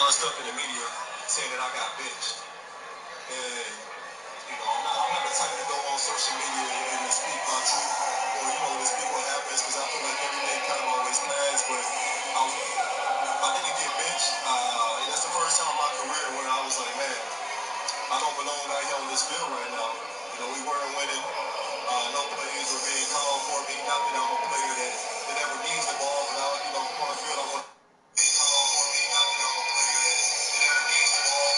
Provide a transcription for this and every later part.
lot of stuff in the media saying that I got benched. And, I'm not the type to go on social media and speak my truth or, to speak what happens because I feel like everything kind of always plans. But I didn't get benched. And that's the first time in my career when I was like, man, I don't belong out here on this field right now. We weren't winning. No plays were being called for me. Not that I'm a player that never needs the ball, but on the field I want to be called for me. Not that I'm a player that never needs the ball,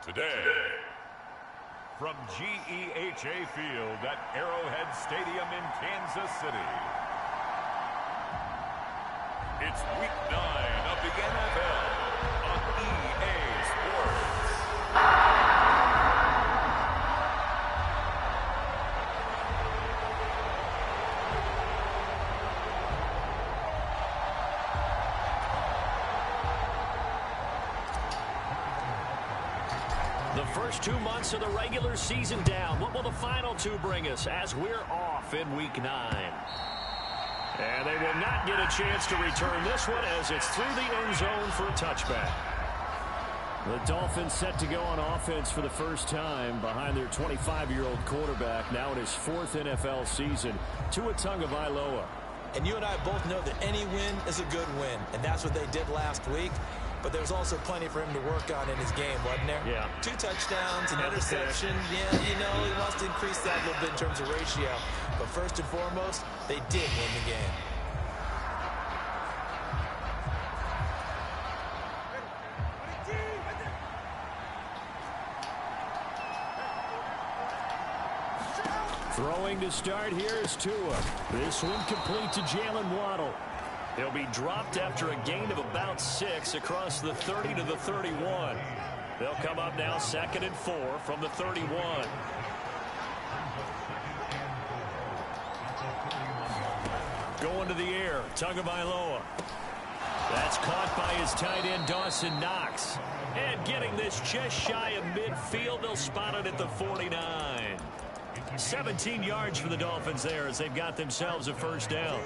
Today, from GEHA Field at Arrowhead Stadium in Kansas City, it's Week 9 of the NFL on EA Sports. The first 2 months of the regular season down. What will the final 2 bring us as we're off in Week 9? And they will not get a chance to return this one as it's through the end zone for a touchback. The Dolphins set to go on offense for the first time behind their 25-year-old quarterback, now in his 4th NFL season, Tua Tagovailoa. And you and I both know that any win is a good win, and that's what they did last week. But there's also plenty for him to work on in his game, wasn't there? Yeah. 2 touchdowns, an interception. Yeah, he must increase that a little bit in terms of ratio. But first and foremost, they did win the game. Throwing to start here is Tua. This one complete to Jalen Waddle. He'll be dropped after a gain of about 6 across the 30 to the 31. They'll come up now 2nd and 4 from the 31. Going to the air, Tagovailoa. That's caught by his tight end, Dawson Knox. And getting this just shy of midfield, they'll spot it at the 49. 17 yards for the Dolphins there as they've got themselves a first down.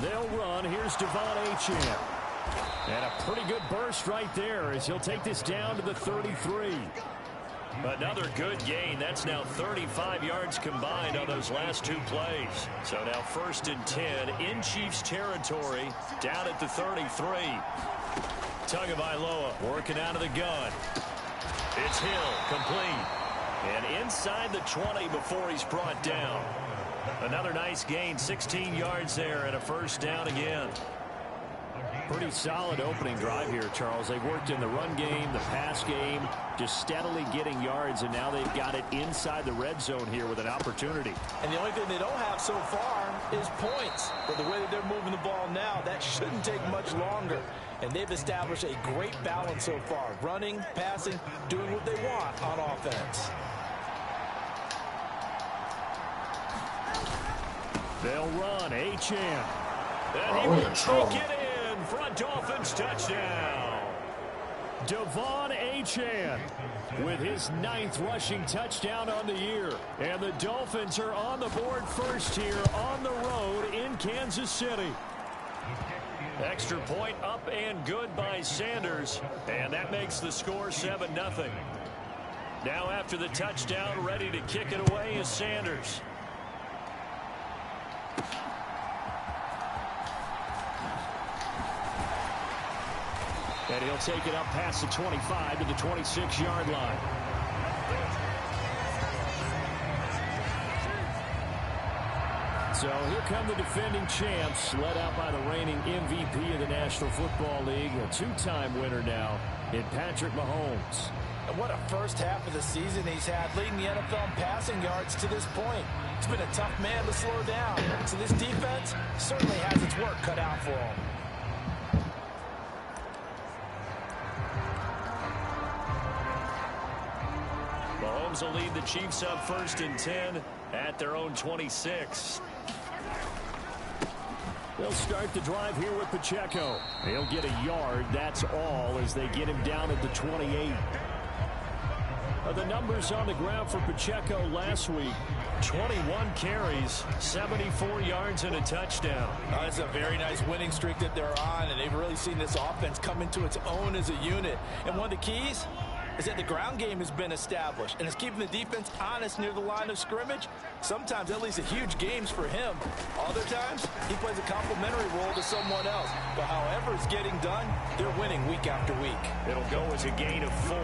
They'll run. Here's Devon Achane. And a pretty good burst right there as he'll take this down to the 33. Another good gain. That's now 35 yards combined on those last 2 plays. So now 1st and 10 in Chiefs territory down at the 33. Tagovailoa working out of the gun. It's Hill, complete. And inside the 20 before he's brought down. Another nice gain, 16 yards there and a first down again. Pretty solid opening drive here, Charles. They've worked in the run game, the pass game, just steadily getting yards, and now they've got it inside the red zone here with an opportunity. And the only thing they don't have so far is points. But the way that they're moving the ball now, that shouldn't take much longer. And they've established a great balance so far. Running, passing, doing what they want on offense. They'll run. Achane. And he will take it in for a Dolphins touchdown. Devon Achane with his 9th rushing touchdown on the year. And the Dolphins are on the board first here on the road in Kansas City. Extra point up and good by Sanders. And that makes the score 7-0. Now after the touchdown, ready to kick it away is Sanders. And he'll take it up past the 25 to the 26-yard line. So here come the defending champs, led out by the reigning MVP of the National Football League, a 2-time winner now in Patrick Mahomes. And what a first half of the season he's had, leading the NFL in passing yards to this point. It's been a tough man to slow down. So this defense certainly has its work cut out for him. Mahomes will lead the Chiefs up 1st and 10 at their own 26. They'll start the drive here with Pacheco. He'll get a yard, that's all, as they get him down at the 28. The numbers on the ground for Pacheco last week: 21 carries, 74 yards, and a touchdown. It's a very nice winning streak that they're on, and they've really seen this offense come into its own as a unit. And one of the keys is that the ground game has been established, and it's keeping the defense honest near the line of scrimmage. Sometimes that leads to huge games for him. Other times, he plays a complementary role to someone else. But however it's getting done, they're winning week after week. It'll go as a gain of 4,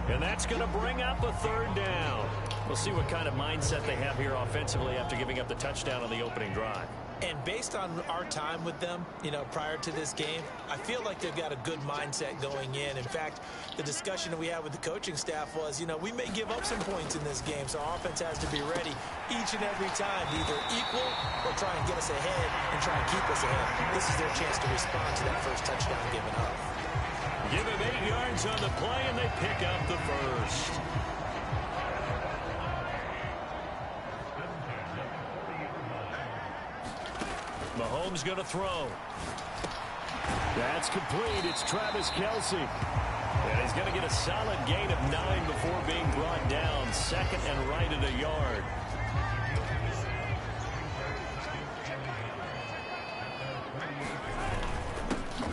and that's going to bring up a 3rd down. We'll see what kind of mindset they have here offensively after giving up the touchdown on the opening drive. And based on our time with them, prior to this game, I feel like they've got a good mindset going in. In fact, the discussion that we had with the coaching staff was, we may give up some points in this game, so our offense has to be ready each and every time to either equal or try and get us ahead and try and keep us ahead. This is their chance to respond to that first touchdown given up. Give him 8 yards on the play, and they pick up the first. Mahomes going to throw. That's complete. It's Travis Kelce. And he's going to get a solid gain of 9 before being brought down. 2nd and right at a yard.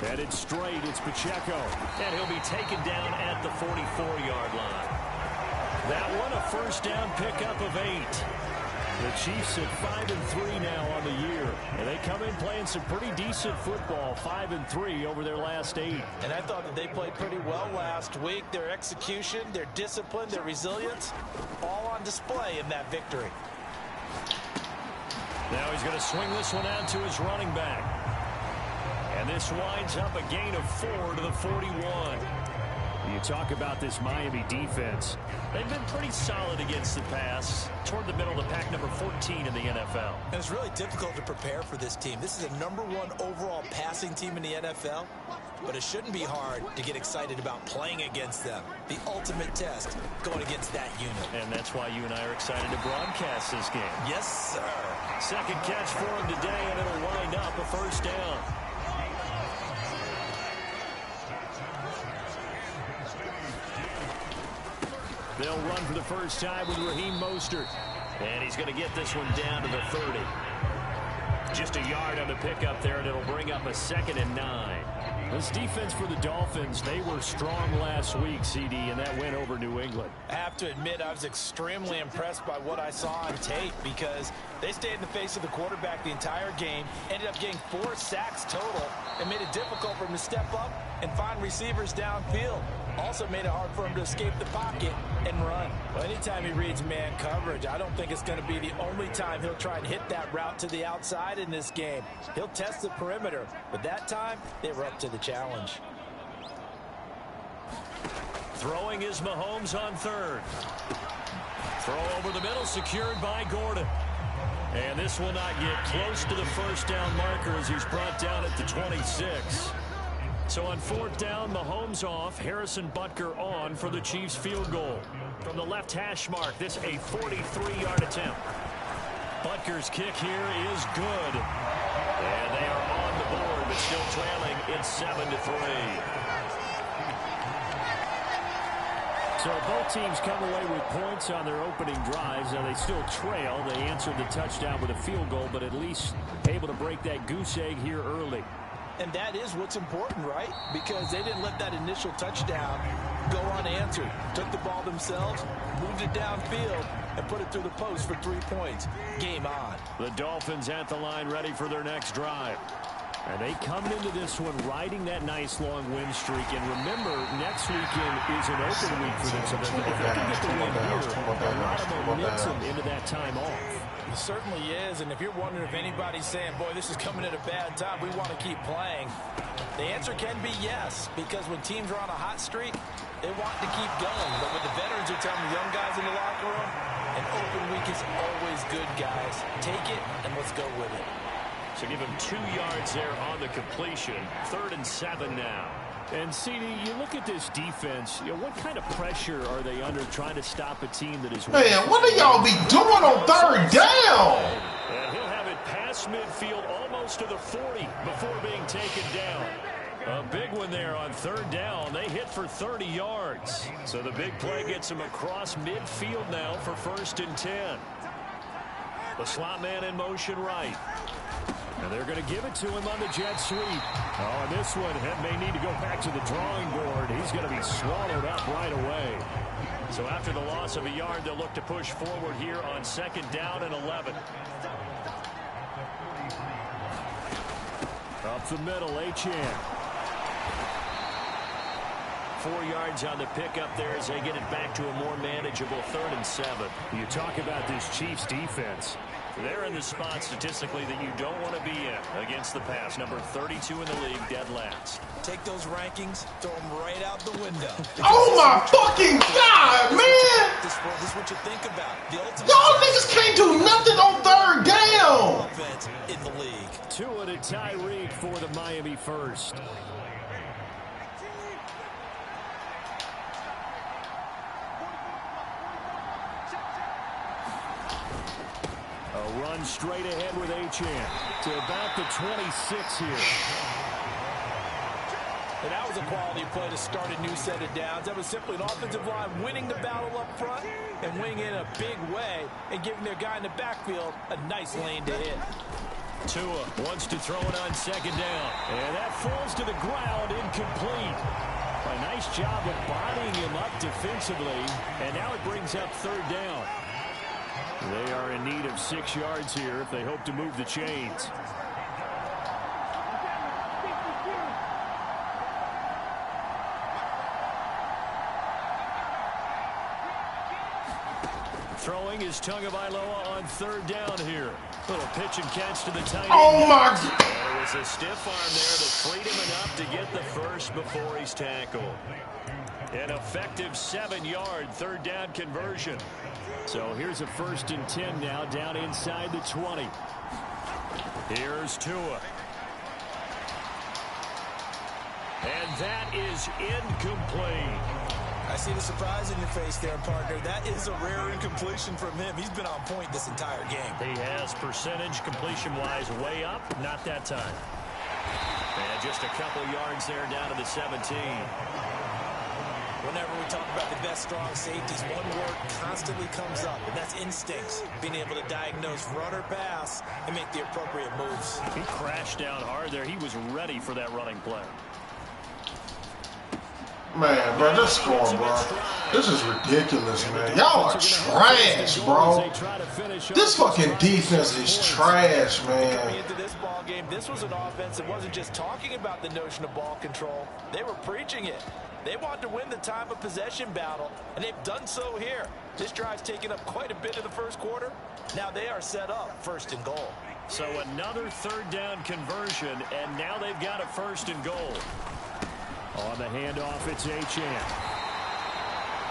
Headed straight, it's Pacheco. And he'll be taken down at the 44-yard line. That one, a first down pickup of 8. The Chiefs at 5-3 now on the year. And they come in playing some pretty decent football, 5-3 over their last 8. And I thought that they played pretty well last week. Their execution, their discipline, their resilience, all on display in that victory. Now he's going to swing this one out to his running back. And this winds up a gain of 4 to the 41. You talk about this Miami defense. They've been pretty solid against the pass, toward the middle of the pack, number 14 in the NFL. And it's really difficult to prepare for this team. This is a #1 overall passing team in the NFL, but it shouldn't be hard to get excited about playing against them. The ultimate test going against that unit. And that's why you and I are excited to broadcast this game. Yes, sir. Second catch for him today, and it'll wind up a first down. They'll run for the first time with Raheem Mostert. And he's going to get this one down to the 30. Just a yard on the pickup there, and it'll bring up a 2nd and 9. This defense for the Dolphins, they were strong last week, CD, and that went over New England. I have to admit, I was extremely impressed by what I saw on tape because they stayed in the face of the quarterback the entire game, ended up getting 4 sacks total, and made it difficult for him to step up and find receivers downfield. Also made it hard for him to escape the pocket and run. Well, anytime he reads man coverage, I don't think it's going to be the only time he'll try and hit that route to the outside in this game. He'll test the perimeter, but that time they were up to the challenge. Throwing is Mahomes on 3rd. Throw over the middle, secured by Gordon. And this will not get close to the first down marker as he's brought down at the 26. So on 4th down, Mahomes off, Harrison Butker on for the Chiefs field goal. From the left hash mark, this a 43-yard attempt. Butker's kick here is good. And they are on the board, but still trailing. It's 7-3. So both teams come away with points on their opening drives. Now they still trail. They answered the touchdown with a field goal, but at least able to break that goose egg here early. And that is what's important, right? Because they didn't let that initial touchdown go unanswered. Took the ball themselves, moved it downfield, and put it through the post for 3 points. Game on. The Dolphins at the line ready for their next drive. And they come into this one riding that nice long win streak. And remember, next weekend is an open week for them. So if they can get the win here, a lot of momentum into that time off. It certainly is, and if you're wondering if anybody's saying, boy, this is coming at a bad time, we want to keep playing, the answer can be yes, because when teams are on a hot streak, they want to keep going. But what the veterans are telling the young guys in the locker room, an open week is always good, guys. Take it, and let's go with it. So give him 2 yards there on the completion. 3rd and 7 now. And, CD, you look at this defense, what kind of pressure are they under trying to stop a team that is... Man, what do y'all be doing on 3rd down? And he'll have it past midfield almost to the 40 before being taken down. A big one there on third down. They hit for 30 yards. So the big play gets them across midfield now for 1st and 10. The slot man in motion right. And they're going to give it to him on the jet sweep. Oh, and this one may need to go back to the drawing board. He's going to be swallowed up right away. So after the loss of a yard, they'll look to push forward here on 2nd down and 11. Up the middle, Achane. 4 yards on the pickup there as they get it back to a more manageable 3rd and 7. You talk about this Chiefs defense. They're in the spot statistically that you don't want to be in against the pass. Number 32 in the league, dead last. Take those rankings, throw them right out the window. Oh my fucking God, man! This is what you think about. Y'all niggas can't do nothing on 3rd down. Offense in the league. Tua to Tyreek for the Miami first. A run straight ahead with Achane to about the 26 here. And that was a quality play to start a new set of downs. That was simply an offensive line winning the battle up front and winning in a big way and giving their guy in the backfield a nice lane to hit. Tua wants to throw it on 2nd down. And that falls to the ground, incomplete. A nice job of bodying him up defensively. And now it brings up 3rd down. They are in need of 6 yards here if they hope to move the chains. Throwing is Tagovailoa on 3rd down here. Little pitch and catch to the tight end. Oh my God. There was a stiff arm there that freed him enough to get the first before he's tackled. An effective 7-yard 3rd down conversion. So here's a 1st and 10 now down inside the 20. Here's Tua. And that is incomplete. I see the surprise in your face there, partner. That is a rare incompletion from him. He's been on point this entire game. He has percentage completion-wise way up. Not that time. And just a couple yards there down to the 17. Whenever we talk about the best strong safeties, one word constantly comes up, and that's instincts. Being able to diagnose run or pass and make the appropriate moves. He crashed down hard there. He was ready for that running play. Man, bro, this score, bro. This is ridiculous, man. Y'all are trash, bro. This fucking defense is trash, man. Coming into this ball game, this was an offense that wasn't just talking about the notion of ball control. They were preaching it. They wanted to win the time of possession battle, and they've done so here. This drive's taken up quite a bit of the first quarter. Now they are set up 1st and goal. So another 3rd down conversion, and now they've got a 1st and goal. On the handoff, it's Achane.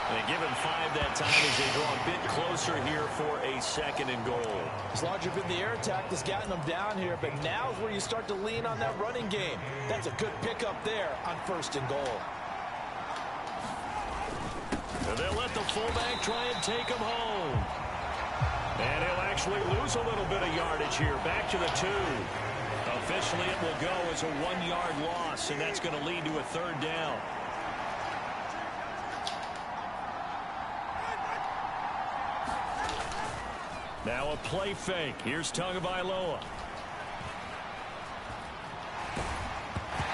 They give him 5 that time as they draw a bit closer here for a 2nd and goal. As larger been the air attack that's gotten them down here, but now is where you start to lean on that running game. That's a good pickup there on 1st and goal. And they'll let the fullback try and take him home. And he'll actually lose a little bit of yardage here. Back to the 2. Officially, it will go as a 1-yard loss, and that's going to lead to a 3rd down. Now a play fake. Here's Tagovailoa.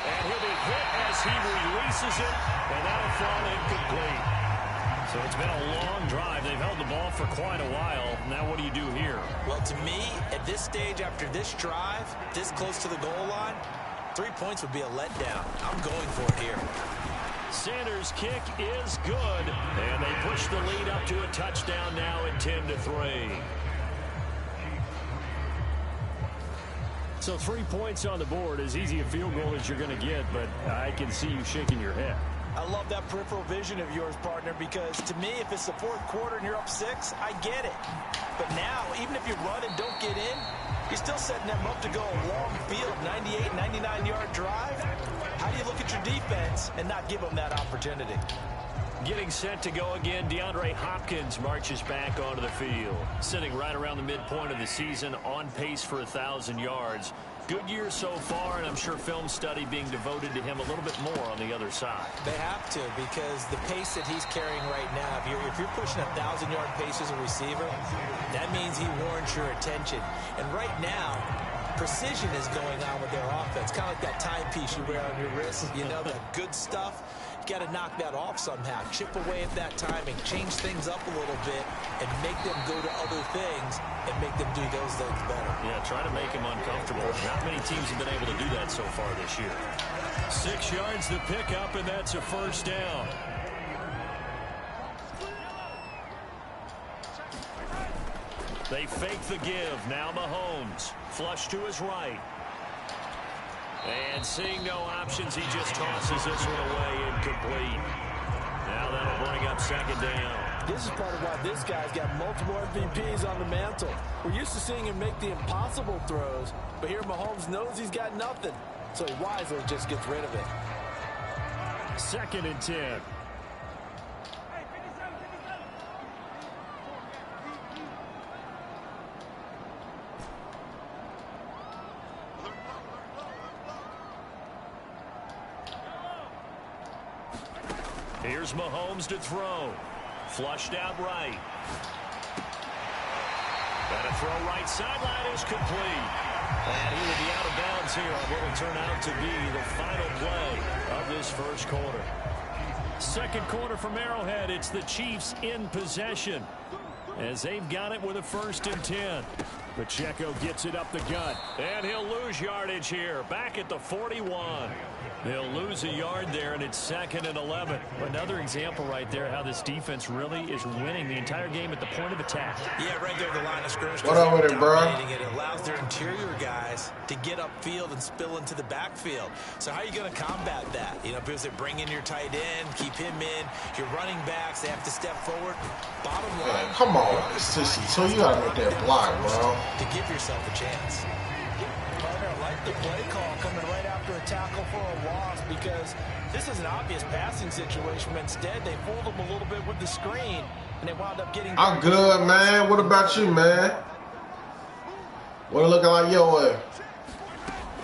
And he'll be hit as he releases it, and that'll fall incomplete. So it's been a long drive. They've held the ball for quite a while. Now what do you do here? Well, to me, at this stage after this drive, this close to the goal line, 3 points would be a letdown. I'm going for it here. Sanders' kick is good, and they push the lead up to a touchdown now at 10-3. So 3 points on the board, as easy a field goal as you're going to get, but I can see you shaking your head. I love that peripheral vision of yours, partner, because to me, if it's the 4th quarter and you're up 6, I get it. But now, even if you run and don't get in, you're still setting them up to go a long field, 98, 99-yard drive. How do you look at your defense and not give them that opportunity? Getting set to go again, DeAndre Hopkins marches back onto the field. Sitting right around the midpoint of the season, on pace for 1,000 yards. Good year so far, and I'm sure film study being devoted to him a little bit more on the other side. They have to, because the pace that he's carrying right now, if you're pushing 1,000-yard pace as a receiver, that means he warrants your attention. And right now, precision is going on with their offense. Kind of like that timepiece you wear on your wrist. You know, that good stuff. You got to knock that off somehow. Chip away at that timing, change things up a little bit, and make them go to other things and make them do those things better. Yeah, try to make him uncomfortable. Not many teams have been able to do that so far this year. 6 yards to pick up, and that's a first down. They fake the give. Now Mahomes. Flush to his right. And seeing no options, he just tosses this one away, incomplete. Now that'll bring up second down. This is part of why this guy's got multiple MVPs on the mantle. We're used to seeing him make the impossible throws, but here Mahomes knows he's got nothing, so he wisely just gets rid of it. 2nd and 10. Here's Mahomes to throw. Flushed out right. Got a throw right sideline is complete. And he will be out of bounds here on what will turn out to be the final play of this first quarter. Second quarter from Arrowhead. It's the Chiefs in possession as they've got it with a 1st and 10. Pacheco gets it up the gut. And he'll lose yardage here. Back at the 41. They'll lose a yard there, and it's 2nd and 11. Another example right there how this defense really is winning the entire game at the point of attack. Yeah, right there at the line of scrimmage. What up with it, bro? It allows their interior guys to get upfield and spill into the backfield. So how are you going to combat that? You know, because they bring in your tight end, keep him in. Your running backs, they have to step forward. Bottom line. Man, come on, sissy. So you got to make that block, bro. To give yourself a chance. Partner, I like the play call coming right after a tackle for a loss, because this is an obvious passing situation, but instead they fooled them a little bit with the screen, and they wound up getting... I'm good, man. What about you, man? What it looking like your way?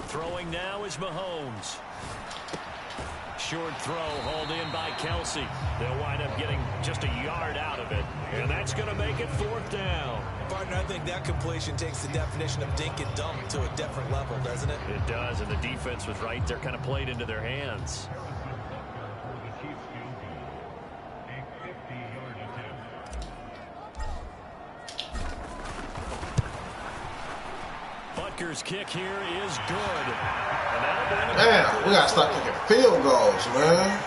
Throwing now is Mahomes. Short throw hauled in by Kelsey. They'll wind up getting just a yard out of it, and that's going to make it 4th down. Partner, I think that completion takes the definition of dink and dunk to a different level, doesn't it? It does, and the defense was right there, kind of played into their hands. Butker's kick here is good. Damn, we got to start kicking field goals, man.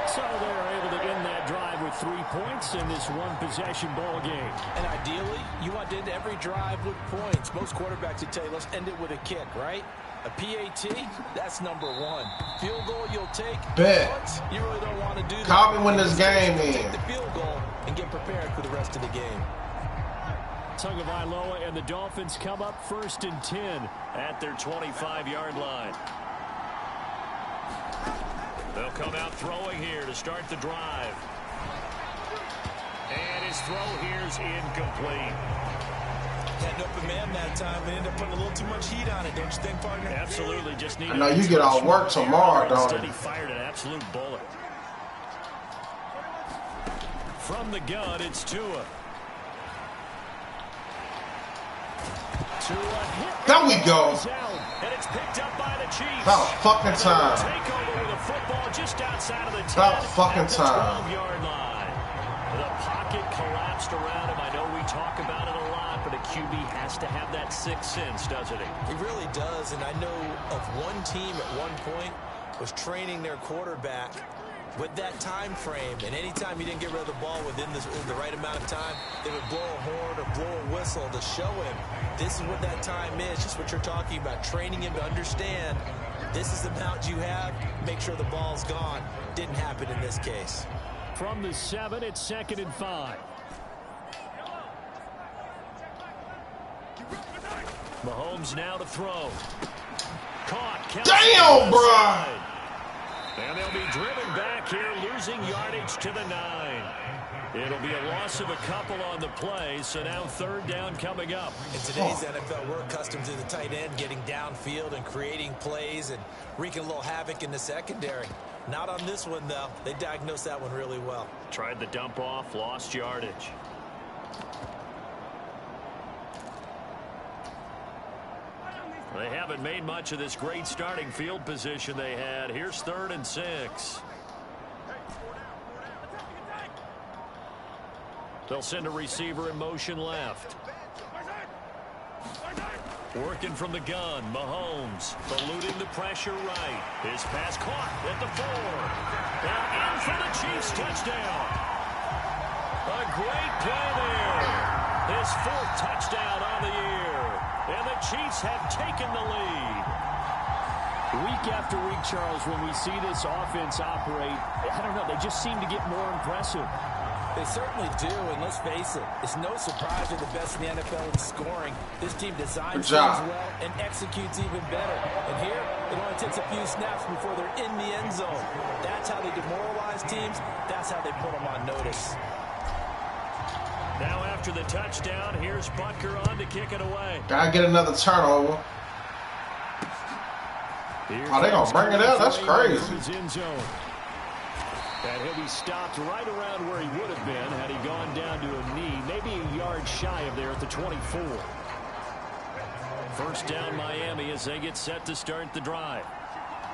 So they're able to end that drive with 3 points in this one-possession ball game. And ideally, you want to end every drive with points. Most quarterbacks would tell you, let's end it with a kick, right? A PAT, that's number 1. Field goal you'll take. Bet. But you really don't want to do that. Call me when this game Take ends. the field goal and get prepared for the rest of the game. Tagovailoa and the Dolphins come up 1st and 10 at their 25-yard line. They'll come out throwing here to start the drive. And his throw here's incomplete. Had an open man that time and ended up putting a little too much heat on it, don't you think, partner? Absolutely. Just needed. I know you get off work tomorrow, don't Instead, you? he fired an absolute bullet. From the gun, it's Tua. There we go. And it's picked up by the Chiefs. About fucking time. Take over with a football just outside of the 10. About fucking time. 12-yard line. The pocket collapsed around him. I know we talk about it a lot, but a QB has to have that sixth sense, doesn't he? He really does, and I know of one team at one point was training their quarterback with that time frame, and anytime he didn't get rid of the ball within the right amount of time, they would blow a horn or blow a whistle to show him this is what that time is, just what you're talking about, training him to understand this is the amount you have, make sure the ball's gone. Didn't happen in this case. From the 7, it's 2nd and 5. Mahomes now to throw. Caught. Damn, bruh. And they'll be driven back here, losing yardage to the 9. It'll be a loss of a couple on the play, so now third down coming up. In today's NFL, we're accustomed to the tight end getting downfield and creating plays and wreaking a little havoc in the secondary. Not on this one, though. They diagnosed that one really well. Tried the dump off, lost yardage. They haven't made much of this great starting field position they had. Here's 3rd and 6. They'll send a receiver in motion left. Working from the gun, Mahomes eluding the pressure right. His pass caught at the 4. Now in for the Chiefs touchdown. A great play there. His 4th touchdown on the year. And the Chiefs have taken the lead. Week after week, Charles, when we see this offense operate, I don't know, they just seem to get more impressive. They certainly do, and let's face it, it's no surprise they're the best in the NFL in scoring. This team designs things well and executes even better. And here, it only takes a few snaps before they're in the end zone. That's how they demoralize teams. That's how they put them on notice. Now after the touchdown, here's Butker on to kick it away. Gotta get another turnover. Oh, they gonna bring it out? That's crazy. And he'll be stopped right around where he would have been had he gone down to a knee, maybe a yard shy of there at the 24. First down Miami as they get set to start the drive.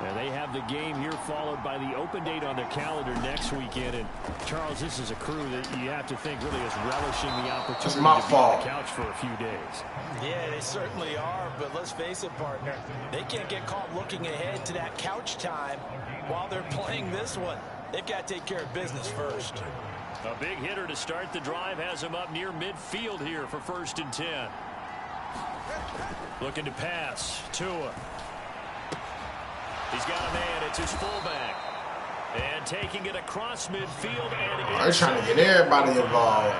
And they have the game here followed by the open date on their calendar next weekend. And Charles, this is a crew that you have to think really is relishing the opportunity to be on the couch for a few days. Yeah, they certainly are. But let's face it, partner, they can't get caught looking ahead to that couch time while they're playing this one. They've got to take care of business first. A big hitter to start the drive has him up near midfield here for 1st and 10. Looking to pass. Tua. He's got a man. It's his fullback. And taking it across midfield. And they're trying to get everybody involved.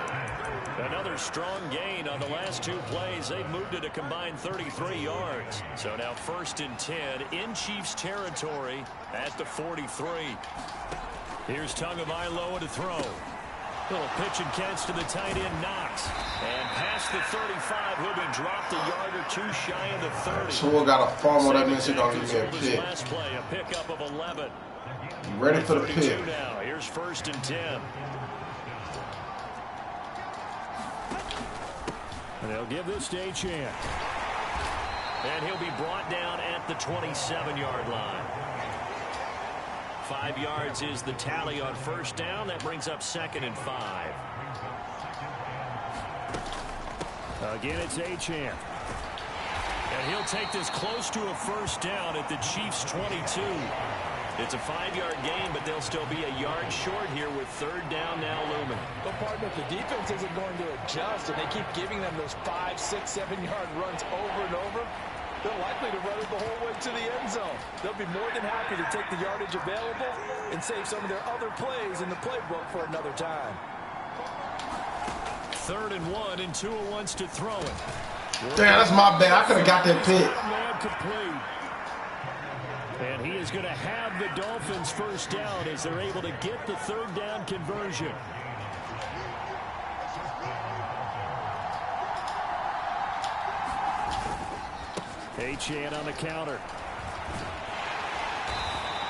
Another strong gain on the last 2 plays. They've moved it a combined 33 yards. So now 1st and 10 in Chiefs territory at the 43. Here's Tagovailoa to throw. Little pitch and catch to the tight end, Knox. And past the 35, he'll be dropped a yard or 2 shy of the 30. So we got a fumble. That means he's going to give me a pick. Last play, a pickup of 11. Ready for the pick. Now. Here's 1st and 10. And they'll give this to Achane. And he'll be brought down at the 27-yard line. 5 yards is the tally on 1st down. That brings up 2nd and 5. Again, it's Achane. And he'll take this close to a 1st down at the Chiefs' 22. It's a 5-yard gain, but they'll still be a yard short here with 3rd down now looming. But, partner, if the defense isn't going to adjust and they keep giving them those 5, 6, 7-yard runs over and over, they're likely to run it the whole way to the end zone. They'll be more than happy to take the yardage available and save some of their other plays in the playbook for another time. 3rd and 1, and Tua wants to throw it. Damn, that's my bad. I could have got that pick. And he is going to have the Dolphins 1st down as they're able to get the 3rd down conversion. Achane on the counter.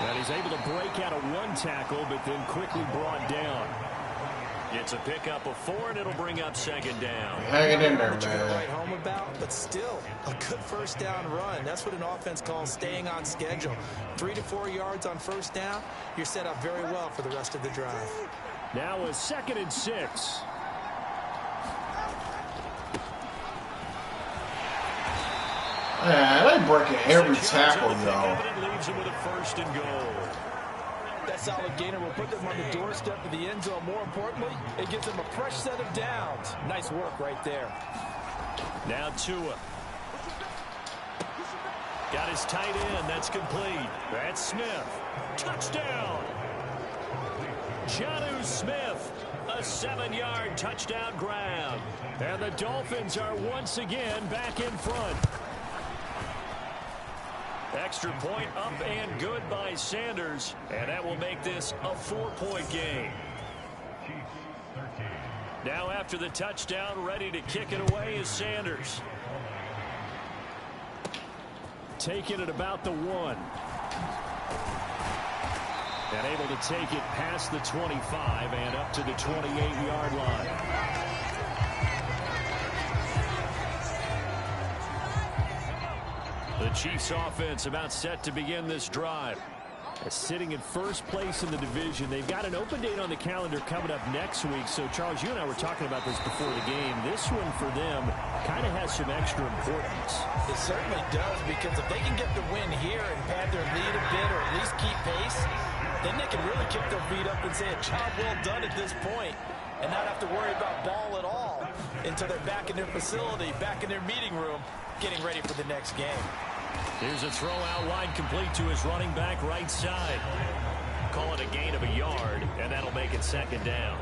And he's able to break out of 1 tackle, but then quickly brought down. It's a pickup of 4, and it'll bring up 2nd down. Hang it in there, What you're going to man. write home about, but still a good 1st down run. That's what an offense calls staying on schedule. 3 to 4 yards on 1st down. You're set up very well for the rest of the drive. Now a 2nd and 6. Man, they breaking every tackle, y'all. It leaves him with a 1st and goal. That solid gainer will put them on the doorstep of the end zone. More importantly, it gives them a fresh set of downs. Nice work right there. Now Tua. Got his tight end. That's complete. That's Smith. Touchdown. Jonnu Smith. A 7-yard touchdown grab. And the Dolphins are once again back in front. Extra point up and good by Sanders. And that will make this a 4-point game. Now after the touchdown, ready to kick it away is Sanders. Taking it about the 1. And able to take it past the 25 and up to the 28-yard line. The Chiefs offense about set to begin this drive. Sitting in first place in the division. They've got an open date on the calendar coming up next week. So, Charles, you and I were talking about this before the game. This one for them kind of has some extra importance. It certainly does, because if they can get the win here and pad their lead a bit or at least keep pace, then they can really kick their feet up and say a job well done at this point and not have to worry about ball at all until they're back in their facility, back in their meeting room, getting ready for the next game. Here's a throw out wide, complete to his running back right side. Call it a gain of a yard, and that'll make it second down.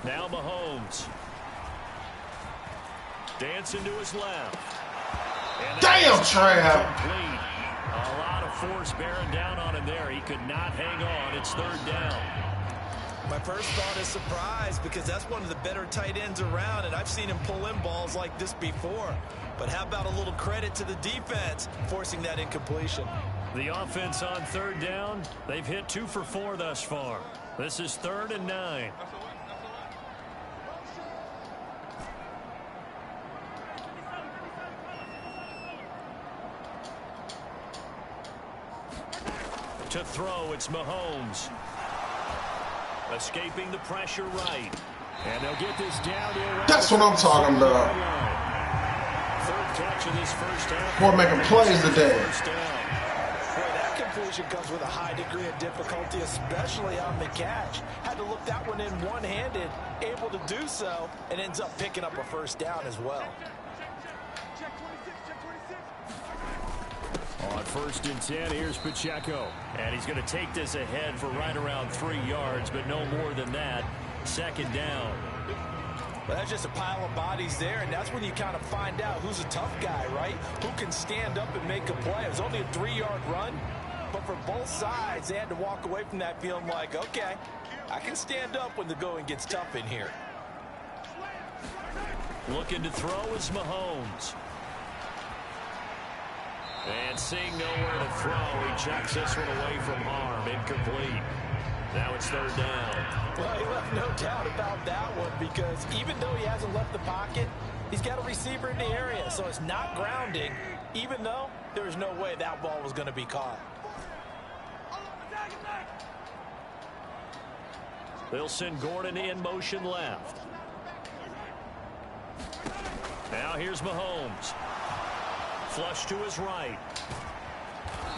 Now Mahomes. Dancing to his left. Damn, Trav! A lot of force bearing down on him there. He could not hang on. It's third down. My first thought is surprise, because that's one of the better tight ends around, and I've seen him pull in balls like this before. But how about a little credit to the defense forcing that incompletion? The offense on third down, they've hit 2 for 4 thus far. This is 3rd and 9. To throw, it's Mahomes. Escaping the pressure right. And they'll get this down here. That's what I'm talking about. Third catch of this first half. We're making plays today. Boy, that completion comes with a high degree of difficulty, especially on the catch. Had to look that one in one-handed, able to do so, and ends up picking up a first down as well. On 1st and 10, here's Pacheco. And he's going to take this ahead for right around 3 yards, but no more than that. Second down. Well, that's just a pile of bodies there, and that's when you kind of find out who's a tough guy, right? Who can stand up and make a play. It was only a 3-yard run, but for both sides, they had to walk away from that feeling like, okay, I can stand up when the going gets tough in here. Looking to throw is Mahomes. And seeing nowhere to throw, he checks this one away from harm. Incomplete. Now it's third down. Well, he left no doubt about that one, because even though he hasn't left the pocket, he's got a receiver in the area, so it's not grounding, even though there's no way that ball was going to be caught. They'll send Gordon in motion left. Now here's Mahomes. Flush to his right.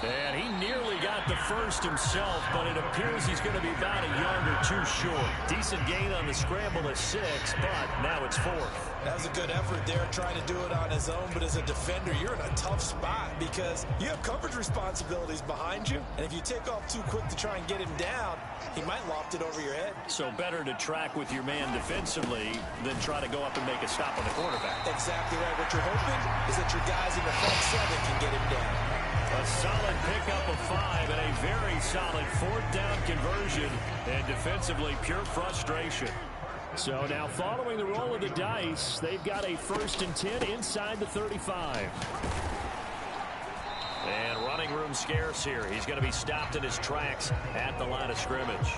And he nearly got the first himself, but it appears he's going to be about a yard or 2 short. Decent gain on the scramble at 6, but now it's 4th. That was a good effort there, trying to do it on his own, but as a defender, you're in a tough spot because you have coverage responsibilities behind you, and if you take off too quick to try and get him down, he might loft it over your head. So better to track with your man defensively than try to go up and make a stop on the quarterback. Exactly right. What you're hoping is that your guys in the front 7 can get him down. A solid pickup of 5 and a very solid 4th down conversion, and defensively pure frustration. So now following the roll of the dice, they've got a 1st and 10 inside the 35. And running room scarce here. He's going to be stopped in his tracks at the line of scrimmage.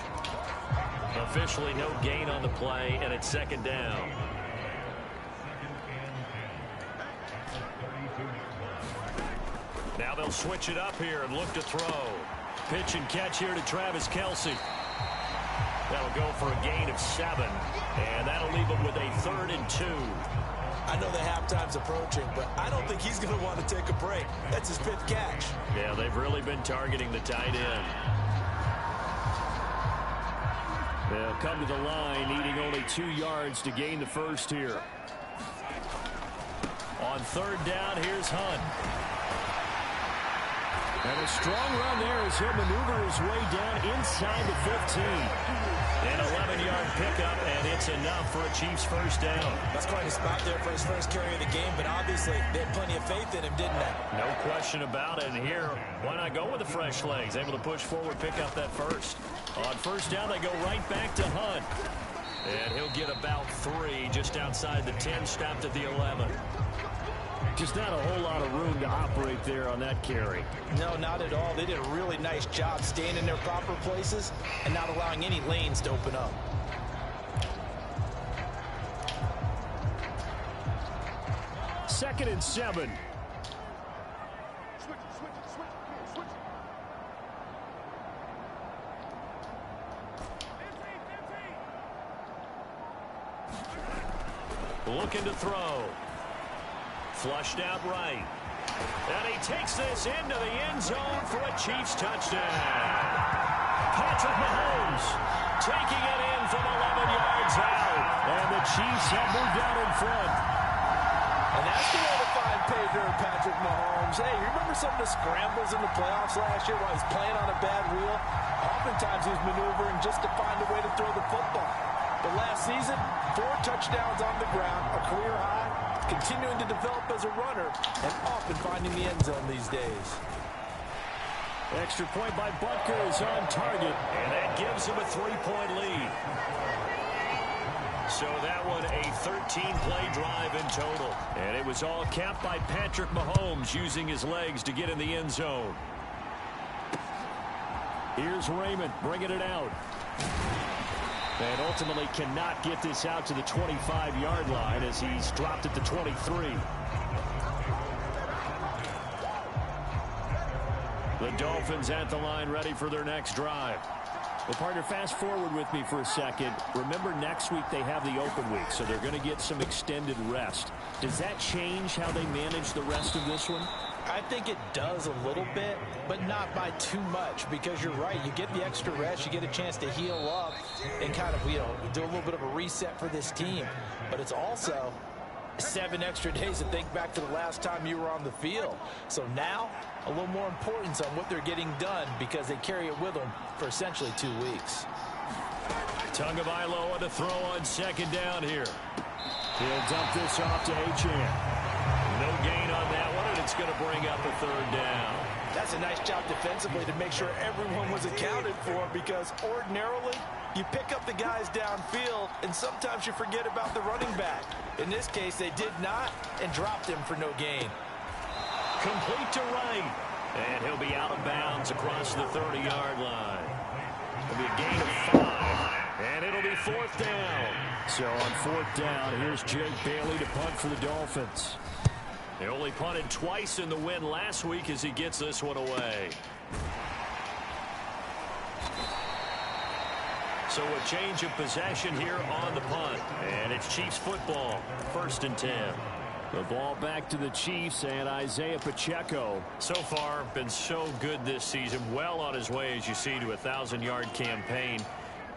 Officially no gain on the play, and it's 2nd down. Now they'll switch it up here and look to throw. Pitch and catch here to Travis Kelce. That'll go for a gain of 7, and that'll leave him with a 3rd and 2. I know the halftime's approaching, but I don't think he's going to want to take a break. That's his 5th catch. Yeah, they've really been targeting the tight end. They'll come to the line, needing only 2 yards to gain the first here. On 3rd down, here's Hunt. And a strong run there as he'll maneuver his way down inside the 15. An 11-yard pickup, and it's enough for a Chiefs first down. That's quite a spot there for his first carry of the game, but obviously they had plenty of faith in him, didn't they? No question about it. And here, why not go with the fresh legs? Able to push forward, pick up that first. On first down, they go right back to Hunt. And he'll get about 3 just outside the 10, stopped at the 11. Just not a whole lot of room to operate there on that carry. No, not at all. They did a really nice job staying in their proper places and not allowing any lanes to open up. Second and 7. Looking to throw. Flushed out right. And he takes this into the end zone for a Chiefs touchdown. Patrick Mahomes taking it in from 11 yards out. And the Chiefs have moved out in front. And that's the way to find pay dirt, Patrick Mahomes. Hey, you remember some of the scrambles in the playoffs last year while he's playing on a bad wheel? Oftentimes he's maneuvering just to find a way to throw the football. But last season, 4 touchdowns on the ground, a career high, continuing to develop as a runner, and often finding the end zone these days. Extra point by Butker is on target, and that gives him a 3-point lead. So that one a 13-play drive in total. And it was all capped by Patrick Mahomes using his legs to get in the end zone. Here's Raymond bringing it out. And ultimately cannot get this out to the 25-yard line as he's dropped at the 23. The Dolphins at the line ready for their next drive. Well, partner, fast forward with me for a second. Remember, next week they have the open week, so they're going to get some extended rest. Does that change how they manage the rest of this one? I think it does a little bit, but not by too much, because you're right. You get the extra rest, you get a chance to heal up and kind of, do a little bit of a reset for this team. But it's also 7 extra days to think back to the last time you were on the field. So now, a little more importance on what they're getting done because they carry it with them for essentially 2 weeks. Tagovailoa to throw on second down here. He'll dump this off to Achane. No gain on that one, and it's going to bring up a 3rd down. That's a nice job defensively to make sure everyone was accounted for, because ordinarily you pick up the guys downfield and sometimes you forget about the running back. In this case, they did not and dropped him for no gain. Complete to right. And he'll be out of bounds across the 30-yard line. It'll be a gain of 5. And it'll be 4th down. So on 4th down, here's Jake Bailey to punt for the Dolphins. They only punted twice in the win last week as he gets this one away. So a change of possession here on the punt. And it's Chiefs football, 1st and 10. The ball back to the Chiefs and Isaiah Pacheco. So far, been so good this season. Well on his way, as you see, to a 1,000-yard campaign.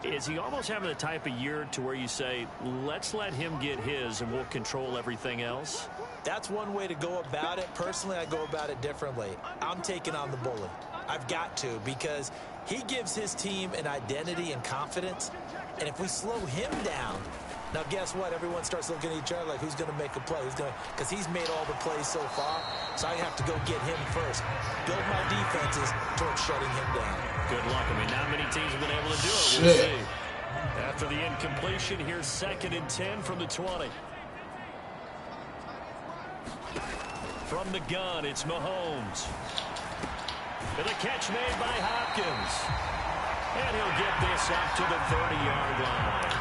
Is he almost having the type of year to where you say, let's let him get his and we'll control everything else? That's one way to go about it. Personally, I go about it differently. I'm taking on the bully. I've got to, because he gives his team an identity and confidence. And if we slow him down, now guess what? Everyone starts looking at each other like, who's going to make a play? Because he's made all the plays so far. So I have to go get him first. Build my defenses towards shutting him down. Good luck. I mean, not many teams have been able to do it. We'll see. After the incompletion, here's 2nd and 10 from the 20. From the gun, it's Mahomes. And the catch made by Hopkins. And he'll get this up to the 30-yard line.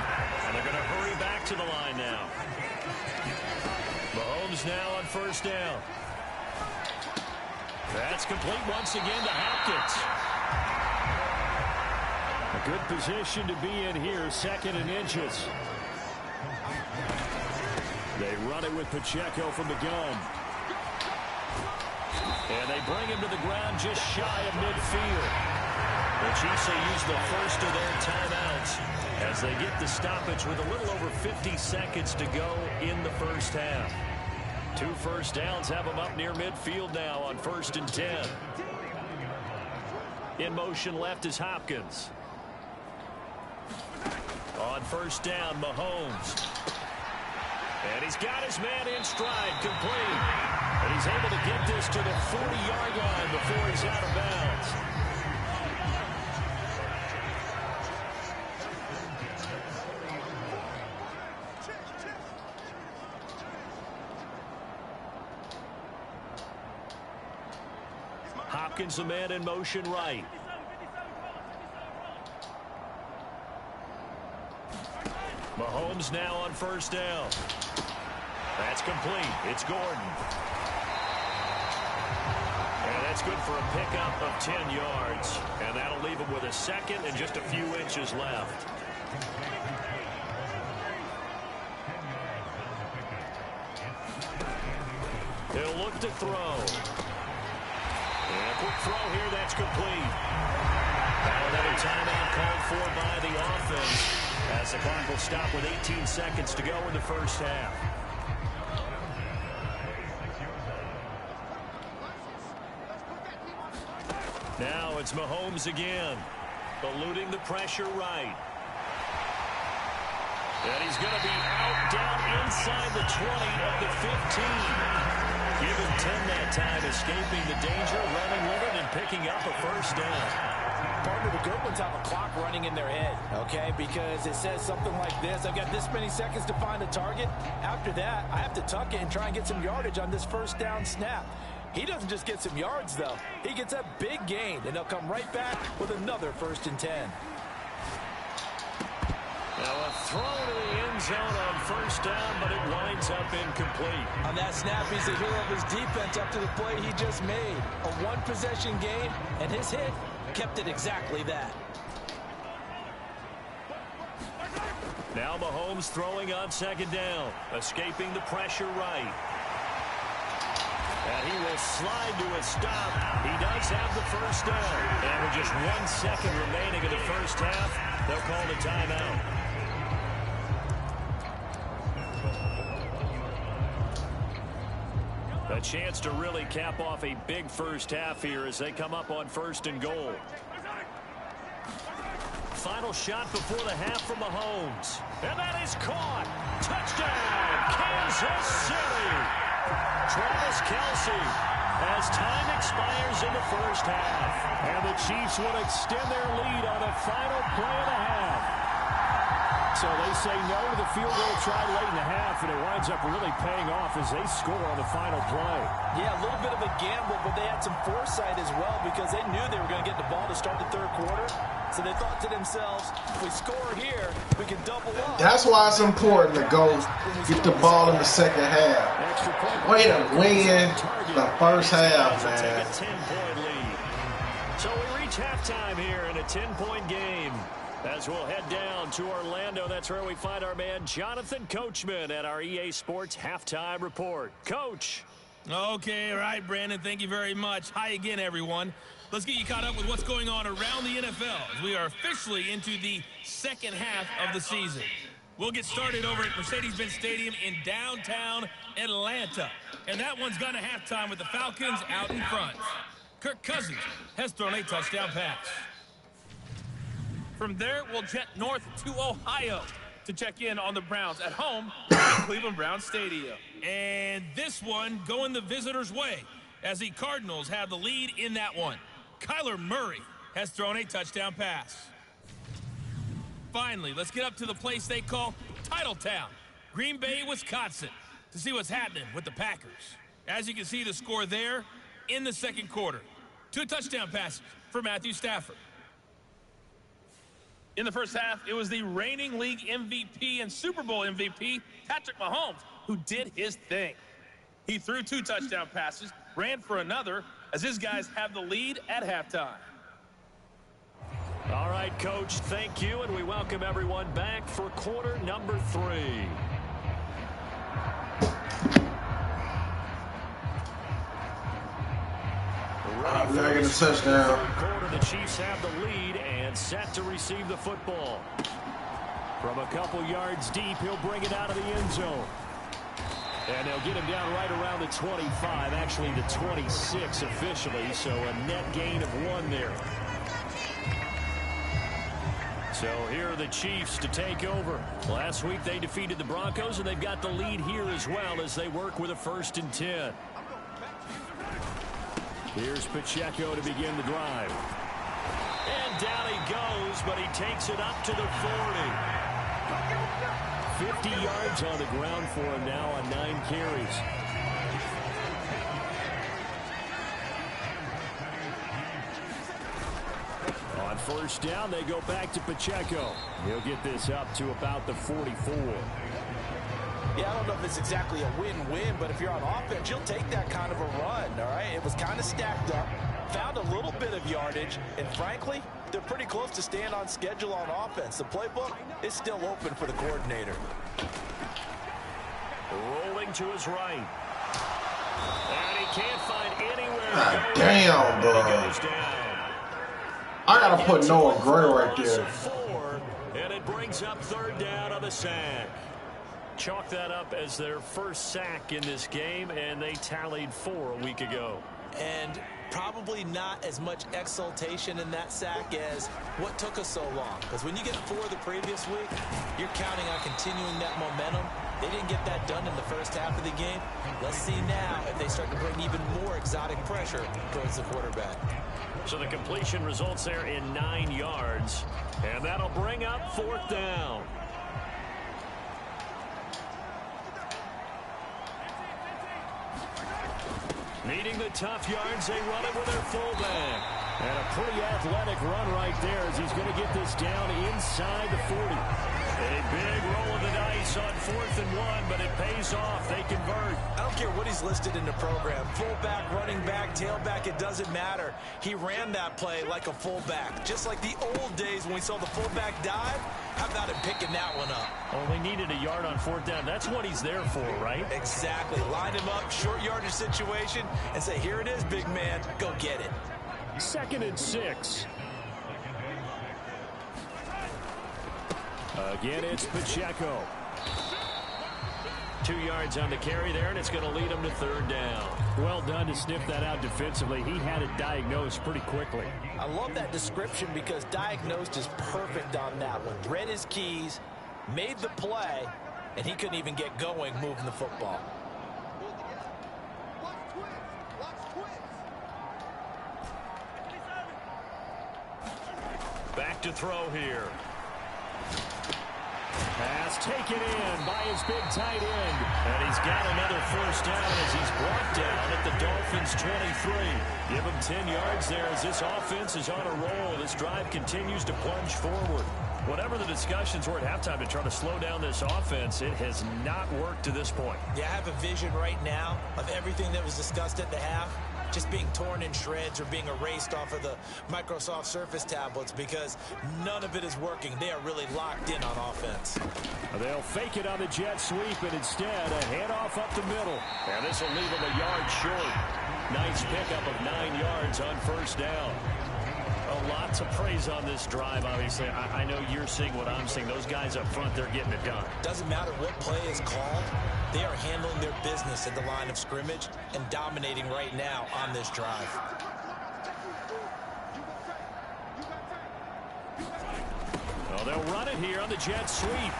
And they're going to hurry back to the line now. Mahomes now on 1st down. That's complete once again to Hopkins. A good position to be in here, 2nd and inches. They run it with Pacheco from the gun. And they bring him to the ground just shy of midfield. The Chiefs will use the first of their timeouts as they get the stoppage with a little over 50 seconds to go in the first half. 2 first downs have them up near midfield now on 1st and 10. In motion left is Hopkins. On first down, Mahomes. And he's got his man in stride, complete. And he's able to get this to the 40-yard line before he's out of bounds. Hopkins, the man in motion right. Mahomes now on first down. That's complete. It's Gordon. And that's good for a pickup of 10 yards. And that'll leave him with a second and just a few inches left. He'll look to throw. And a quick throw here. That's complete. Now another timeout called for by the offense, as the clock will stop with 18 seconds to go in the first half. Now it's Mahomes again, eluding the pressure right. And he's going to be out down inside the 20 of the 15. Give him 10 that time, escaping the danger, running with it, and picking up a first down. Partner, the good ones have a clock running in their head, okay? Because it says something like this: I've got this many seconds to find a target. After that, I have to tuck it and try and get some yardage on this first down snap. He doesn't just get some yards, though. He gets a big gain, and he'll come right back with another 1st and 10. Now a throw to the end zone on first down, but it winds up incomplete. On that snap, he's the hero of his defense up to the play he just made. A one-possession game, and his hit kept it exactly that. Now Mahomes throwing on second down, escaping the pressure right. And he will slide to a stop. He does have the first down. And with just 1 second remaining in the first half, they'll call the timeout. A chance to really cap off a big first half here as they come up on 1st and goal. Final shot before the half from Mahomes. And that is caught. Touchdown, Kansas City. Travis Kelce as time expires in the first half. And the Chiefs will extend their lead on the final play of the half. So they say no to the field goal try late in the half, and it winds up really paying off as they score on the final play. Yeah, a little bit of a gamble, but they had some foresight as well because they knew they were going to get the ball to start the 3rd quarter. So they thought to themselves, if we score here, we can double up. That's why it's important to go get the ball in the second half. Way to win the first half, man. Take a 10-point lead. So we reach halftime here in a 10-point game. As we'll head down to Orlando, that's where we find our man Jonathan Coachman at our EA Sports Halftime Report. Coach. Okay, all right, Brandon, thank you very much. Hi again, everyone. Let's get you caught up with what's going on around the NFL as we are officially into the second half of the season. We'll get started over at Mercedes-Benz Stadium in downtown Atlanta. And that one's gone to halftime with the Falcons out in front. Kirk Cousins has thrown a touchdown pass. From there, we'll jet north to Ohio to check in on the Browns at home at Cleveland Browns Stadium. And this one going the visitors' way as the Cardinals have the lead in that one. Kyler Murray has thrown a touchdown pass. Finally, let's get up to the place they call Titletown, Green Bay, Wisconsin, to see what's happening with the Packers. As you can see, the score there in the 2nd quarter. 2 touchdown passes for Matthew Stafford. In the first half, it was the reigning league MVP and Super Bowl MVP, Patrick Mahomes, who did his thing. He threw 2 touchdown passes, ran for another, as his guys have the lead at halftime. All right, Coach, thank you, and we welcome everyone back for quarter number 3. They're going to touchdown. Quarter, the Chiefs have the lead and set to receive the football. From a couple yards deep, he'll bring it out of the end zone. And they'll get him down right around the 25, actually the 26 officially, so a net gain of 1 there. So here are the Chiefs to take over. Last week they defeated the Broncos, and they've got the lead here as well as they work with a 1st and 10. Here's Pacheco to begin the drive. And down he goes, but he takes it up to the 40. 50 yards on the ground for him now on 9 carries. On 1st down, they go back to Pacheco. He'll get this up to about the 44. Yeah, I don't know if it's exactly a win-win, but if you're on offense, you'll take that kind of a run, all right? It was kind of stacked up, found a little bit of yardage, and frankly, they're pretty close to staying on schedule on offense. The playbook is still open for the coordinator. Rolling to his right. And he can't find anywhere God to go. damn, bro. He goes down. I gotta put Noah Gray right there. 4, and it brings up 3rd down on the sack. Chalk that up as their first sack in this game, and they tallied 4 a week ago. And probably not as much exultation in that sack as what took us so long. Because when you get 4 the previous week, you're counting on continuing that momentum. They didn't get that done in the first half of the game. Let's see now if they start to bring even more exotic pressure towards the quarterback. So the completion results there in 9 yards, and that'll bring up 4th down. Needing the tough yards, they run it with their fullback. And a pretty athletic run right there as he's going to get this down inside the 40. A big roll of the dice on 4th and 1, but it pays off. They convert. I don't care what he's listed in the program. Fullback, running back, tailback, it doesn't matter. He ran that play like a fullback. Just like the old days when we saw the fullback dive. How about him picking that one up? Only needed a yard on 4th down. That's what he's there for, right? Exactly. Line him up, short yardage situation, and say, here it is, big man. Go get it. 2nd and 6. Again, it's Pacheco. 2 yards on the carry there, and it's going to lead him to 3rd down. Well done to sniff that out defensively. He had it diagnosed pretty quickly. I love that description because diagnosed is perfect on that one. Read his keys, made the play, and he couldn't even get going moving the football. Back to throw here. Pass taken in by his big tight end. And he's got another 1st down as he's brought down at the Dolphins' 23. Give him 10 yards there as this offense is on a roll. This drive continues to plunge forward. Whatever the discussions were at halftime to try to slow down this offense, it has not worked to this point. Yeah, I have a vision right now of everything that was discussed at the half just being torn in shreds or being erased off of the Microsoft Surface tablets because none of it is working. They are really locked in on offense. They'll fake it on the jet sweep, and instead a handoff up the middle. And this will leave them a yard short. Nice pickup of 9 yards on 1st down. Lots of praise on this drive, obviously. I know you're seeing what I'm seeing. Those guys up front, they're getting it done. Doesn't matter what play is called. They are handling their business at the line of scrimmage and dominating right now on this drive. Well, they'll run it here on the jet sweep.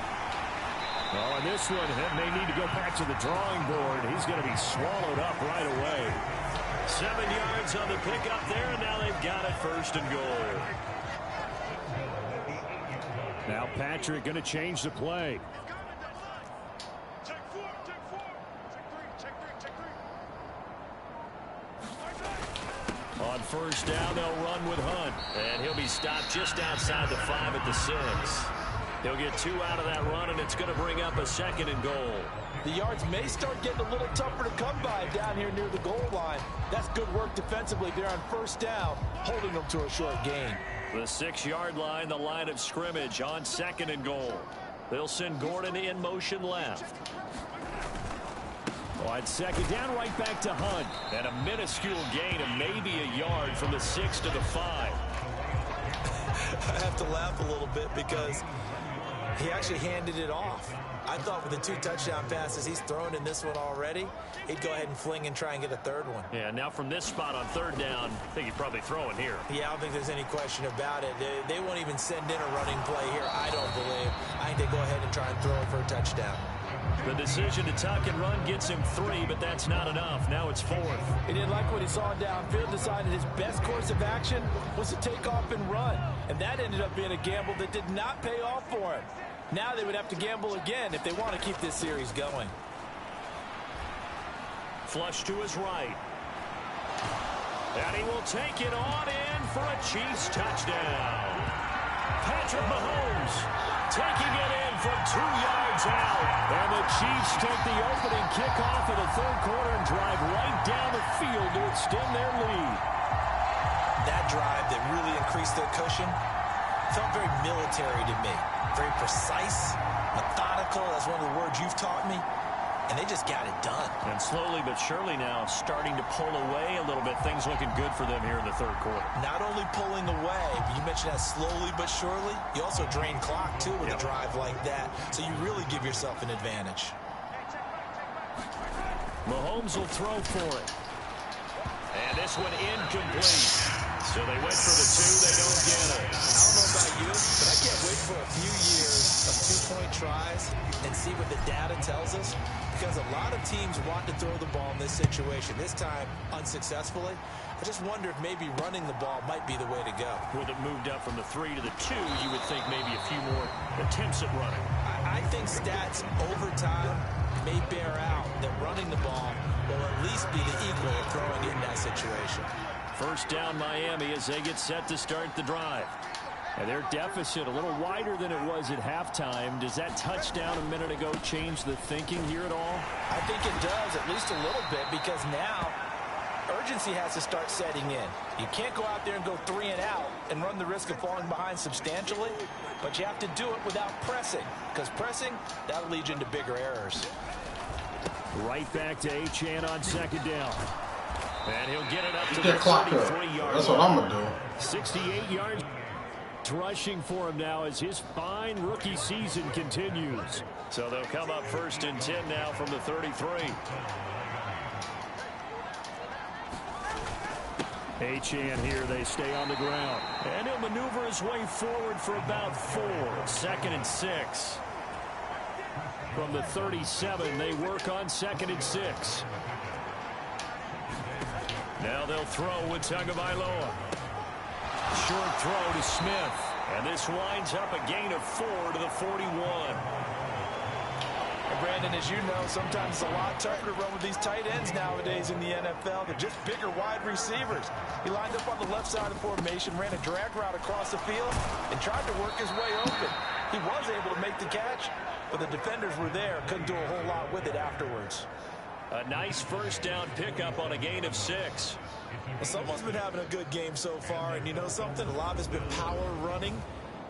Oh, and this one may need to go back to the drawing board. He's going to be swallowed up right away. 7 yards on the pickup there, and now they've got it 1st and goal. Now Patrick going to change the play. On 1st down, they'll run with Hunt. And he'll be stopped just outside the 5 at the 6. He'll get 2 out of that run, and it's going to bring up a 2nd and goal. The yards may start getting a little tougher to come by down here near the goal line. That's good work defensively there on 1st down, holding them to a short gain. The 6-yard line, the line of scrimmage on 2nd and goal. They'll send Gordon in motion left. On 2nd down, right back to Hunt. And a minuscule gain of maybe a yard from the 6 to the 5. I have to laugh a little bit because He actually handed it off. I thought with the 2 touchdown passes he's thrown in this one already, he'd go ahead and fling and try and get a third one. Yeah, now from this spot on third down, I think he'd probably throw it here. Yeah, I don't think there's any question about it. They won't even send in a running play here, I don't believe. I think they go ahead and try and throw it for a touchdown. The decision to tuck and run gets him 3, but that's not enough. Now it's 4th. He didn't like what he saw downfield, decided his best course of action was to take off and run. And that ended up being a gamble that did not pay off for him. Now they would have to gamble again if they want to keep this series going. Flush to his right. And he will take it on in for a Chiefs touchdown. Patrick Mahomes taking it in from 2 yards out. And the Chiefs take the opening kickoff of the third quarter and drive right down the field to extend their lead. That drive that really increased their cushion felt very military to me. Very precise, methodical. That's one of the words you've taught me. And they just got it done. And slowly but surely now starting to pull away a little bit. Things looking good for them here in the third quarter. Not only pulling away, but you mentioned that slowly but surely. You also drain clock, too, with a drive like that. So you really give yourself an advantage. Mahomes will throw for it. And this one incomplete. So they went for the 2. They don't get it. I don't know about you, but I can't wait for a few years of 2-point tries and see what the data tells us. Because a lot of teams want to throw the ball in this situation. This time, unsuccessfully. I just wonder if maybe running the ball might be the way to go. With it moved up from the 3 to the 2, you would think maybe a few more attempts at running. I think stats over time may bear out that running the ball will at least be the equal of throwing it in that situation. First down Miami as they get set to start the drive. And their deficit a little wider than it was at halftime. Does that touchdown a minute ago change the thinking here at all? I think it does, at least a little bit, because now urgency has to start setting in. You can't go out there and go 3 and out and run the risk of falling behind substantially, but you have to do it without pressing, because pressing, that'll lead you into bigger errors. Right back to Achane on second down. And he'll get it up to the 33-yard. That's what I'm going to do. 68 yards rushing for him now as his fine rookie season continues. So they'll come up 1st and 10 now from the 33. Achane here, they stay on the ground. And he'll maneuver his way forward for about 4. 2nd and 6. From the 37, they work on 2nd and 6. Now they'll throw with Tagovailoa. Short throw to Smith. And this winds up a gain of 4 to the 41. And Brandon, as you know, sometimes it's a lot tougher to run with these tight ends nowadays in the NFL. They're just bigger wide receivers. He lined up on the left side of the formation, ran a drag route across the field, and tried to work his way open. He was able to make the catch, but the defenders were there. Couldn't do a whole lot with it afterwards. A nice first down pickup on a gain of 6. Well, someone's been having a good game so far, and you know something? A lot of it's been power running.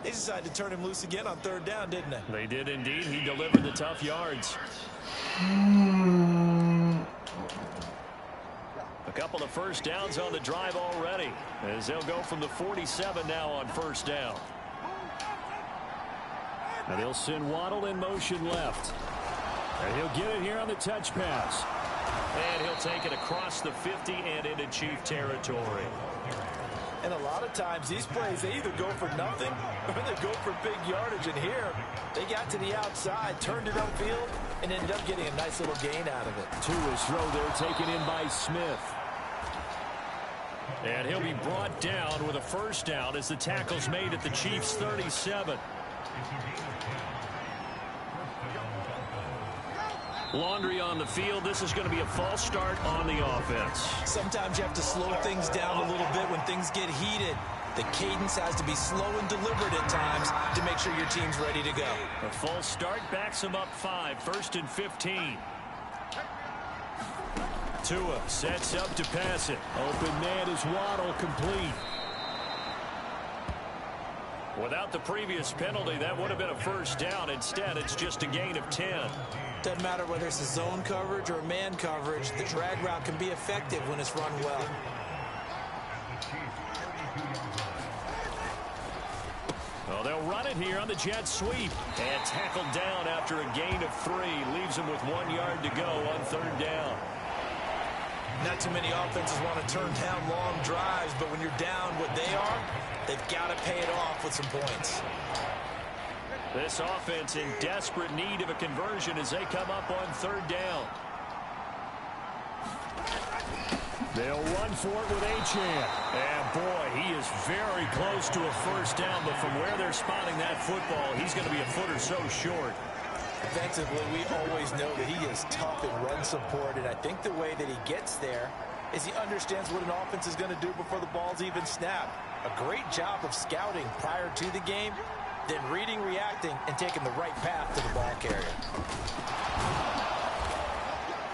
They decided to turn him loose again on 3rd down, didn't they? They did indeed. He delivered the tough yards. A couple of first downs on the drive already, as they'll go from the 47 now on 1st down. And they'll send Waddle in motion left. And he'll get it here on the touch pass. And he'll take it across the 50 and into Chief territory. And a lot of times these plays, they either go for nothing or they go for big yardage. And here, they got to the outside, turned it upfield, and ended up getting a nice little gain out of it. To his throw there, taken in by Smith. And he'll be brought down with a first down as the tackle's made at the Chiefs' 37. Laundry on the field. This is going to be a false start on the offense. Sometimes you have to slow things down a little bit when things get heated. The cadence has to be slow and deliberate at times to make sure your team's ready to go. A false start backs him up 5. 1st and 15. Tua sets up to pass it. Open man is Waddle, complete. Without the previous penalty, that would have been a first down. Instead, it's just a gain of 10. Doesn't matter whether it's a zone coverage or a man coverage. The drag route can be effective when it's run well. Well, they'll run it here on the jet sweep. And tackled down after a gain of 3. Leaves them with 1 yard to go on 3rd down. Not too many offenses want to turn down long drives, but when you're down what they are, they've got to pay it off with some points. This offense in desperate need of a conversion as they come up on 3rd down. They'll run for it with Achane. And boy, he is very close to a 1st down, but from where they're spotting that football, he's going to be a foot or so short. Defensively, we always know that he is tough in run support, and I think the way that he gets there is he understands what an offense is going to do before the ball's even snapped. A great job of scouting prior to the game, then reading, reacting, and taking the right path to the ball carrier.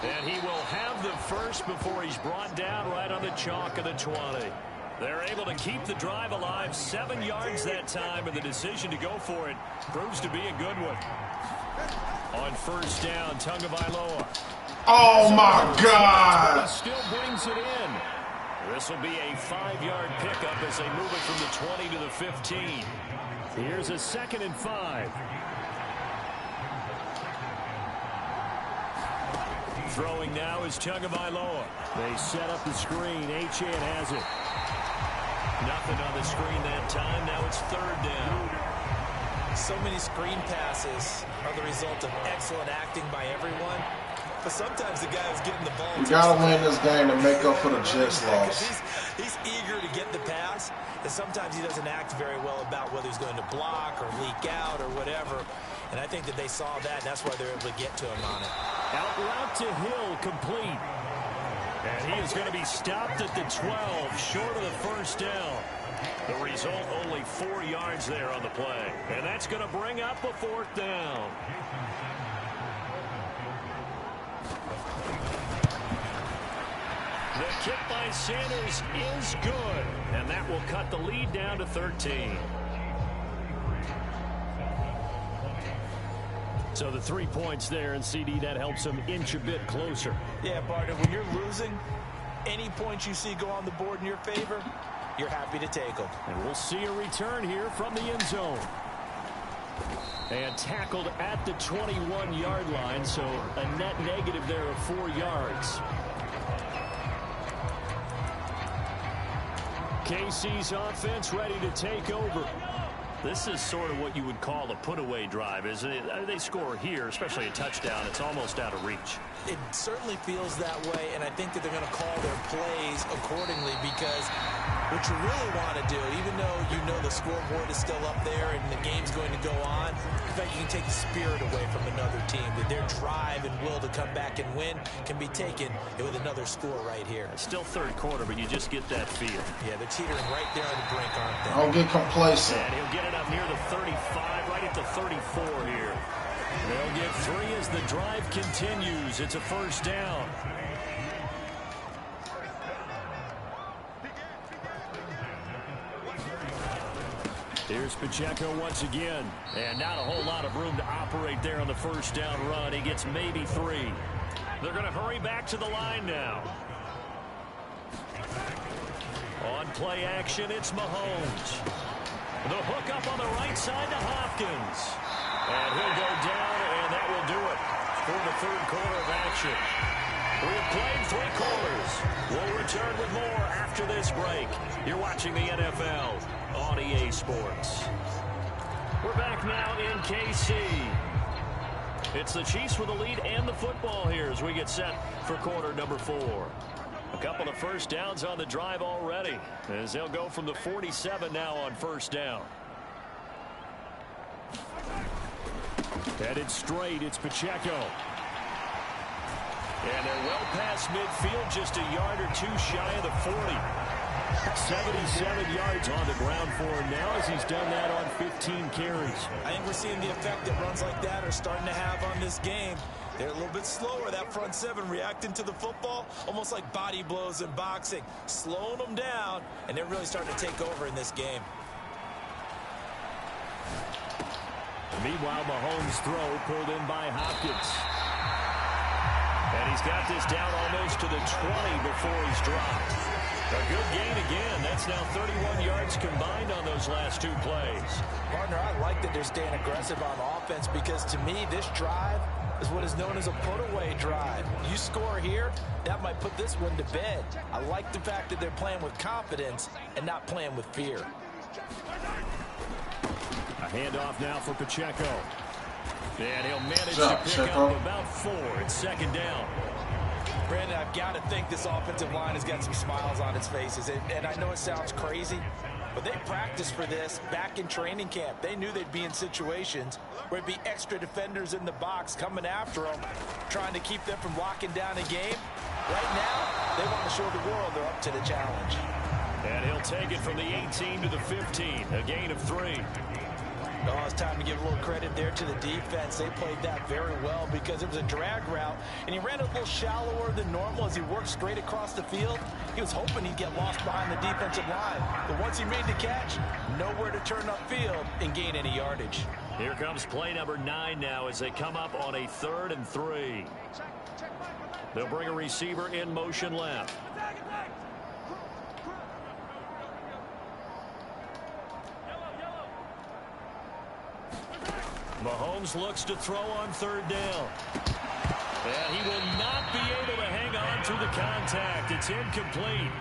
And he will have the first before he's brought down right on the chalk of the 20. They're able to keep the drive alive, 7 yards that time, and the decision to go for it proves to be a good one. On 1st down, Tagovailoa. Oh, my God. He still brings it in. This will be a 5-yard pickup as they move it from the 20 to the 15. Here's a 2nd and 5. Throwing now is Tagovailoa. They set up the screen. Achane has it. Nothing on the screen that time. Now it's 3rd down. So many screen passes are the result of excellent acting by everyone. But sometimes the guy who's getting the ball... We got to win this game to make up for the Jets loss. He's eager to get the pass, and sometimes he doesn't act very well about whether he's going to block or leak out or whatever. And I think that they saw that, and that's why they're able to get to him on it. Out route to Hill, complete. And he is going to be stopped at the 12, short of the 1st down. The result, only 4 yards there on the play. And that's going to bring up a 4th down. The kick by Sanders is good. And that will cut the lead down to 13. So the 3 points there, and CD, that helps them inch a bit closer. Yeah, Barton, when you're losing, any points you see go on the board in your favor, you're happy to take them. And we'll see a return here from the end zone. And tackled at the 21-yard line, so a net negative there of 4 yards. KC's offense ready to take over. This is sort of what you would call a put-away drive, isn't it? They score here, especially a touchdown. It's almost out of reach. It certainly feels that way, and I think that they're going to call their plays accordingly, because what you really want to do, even though you know the scoreboard is still up there and the game's going to go on, in fact, you can take the spirit away from another team, that their drive and will to come back and win can be taken with another score right here. It's still 3rd quarter, but you just get that feel. Yeah, they're teetering right there on the brink, aren't they? Don't get complacent. And he'll get it up near the 35, right at the 34 here. They'll get 3 as the drive continues. It's a 1st down. Here's Pacheco once again. And not a whole lot of room to operate there on the 1st down run. He gets maybe 3. They're going to hurry back to the line now. On play action, it's Mahomes. The hook up on the right side to Hopkins. And he'll go down, and that will do it for the 3rd quarter of action. We have played 3 quarters. We'll return with more after this break. You're watching the NFL on EA Sports. We're back now in KC. It's the Chiefs with the lead and the football here as we get set for quarter number 4. A couple of 1st downs on the drive already, as they'll go from the 47 now on 1st down. Headed straight, it's Pacheco. And they're well past midfield, just a yard or 2 shy of the 40. 77 yards on the ground for him now, as he's done that on 15 carries. I think we're seeing the effect that runs like that are starting to have on this game. They're a little bit slower, that front 7, reacting to the football, almost like body blows in boxing, slowing them down, and they're really starting to take over in this game. Meanwhile, Mahomes' throw pulled in by Hopkins. And he's got this down almost to the 20 before he's dropped. A good gain again. That's That's now 31 yards combined on those last 2 plays. Partner, I like that they're staying aggressive on offense because to me, this drive is what is known as a put-away drive. You score here, that might put this one to bed. I like the fact that they're playing with confidence and not playing with fear. A handoff now for Pacheco. And he'll manage to pick up about 4. It's second down. Brandon, I've got to think this offensive line has got some smiles on its faces. And I know it sounds crazy, but they practiced for this back in training camp. They knew they'd be in situations where it'd be extra defenders in the box coming after them, trying to keep them from locking down a game. Right now, they want to show the world they're up to the challenge. And he'll take it from the 18 to the 15, a gain of 3. Oh, it's time to give a little credit there to the defense. They played that very well because it was a drag route, and he ran a little shallower than normal as he worked straight across the field. He was hoping he'd get lost behind the defensive line, but once he made the catch, nowhere to turn upfield and gain any yardage. Here comes play number 9 now as they come up on a 3rd and 3. They'll bring a receiver in motion left. Mahomes looks to throw on 3rd down. And he will not be able to hang on to the contact. It's incomplete.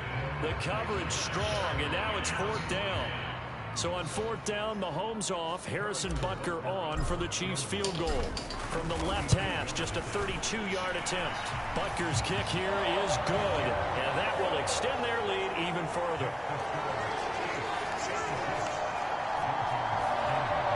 The coverage strong, and now it's 4th down. So on 4th down, Mahomes off, Harrison Butker on for the Chiefs field goal. From the left hash, just a 32-yard attempt. Butker's kick here is good, and that will extend their lead even further.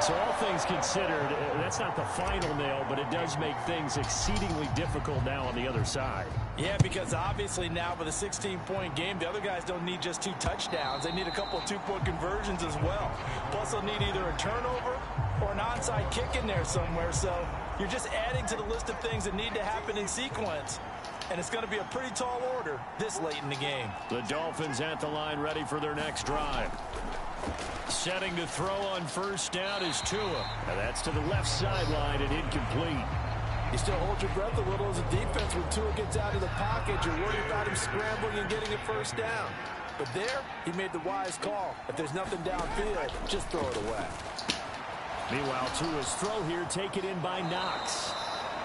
So all things considered, that's not the final nail, but it does make things exceedingly difficult now on the other side. Yeah, because obviously now with a 16-point game, the other guys don't need just 2 touchdowns. They need a couple of 2-point conversions as well. Plus, they'll need either a turnover or an onside kick in there somewhere. So you're just adding to the list of things that need to happen in sequence. And it's going to be a pretty tall order this late in the game. The Dolphins at the line ready for their next drive. Setting to throw on 1st down is Tua. Now that's to the left sideline and incomplete. You still hold your breath a little as a defense when Tua gets out of the pocket. You're worried about him scrambling and getting a 1st down. But there, he made the wise call. If there's nothing downfield, just throw it away. Meanwhile, Tua's throw here taken in by Knox.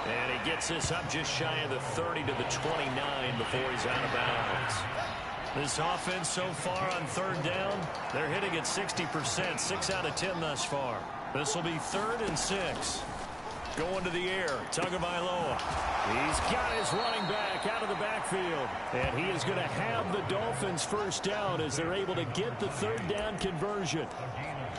And he gets this up just shy of the 30 to the 29 before he's out of bounds. This offense so far on 3rd down, they're hitting at 60%, 6 out of 10 thus far. This will be 3rd and 6. Going to the air, Tagovailoa. He's got his running back out of the backfield. And he is going to have the Dolphins 1st down as they're able to get the 3rd down conversion.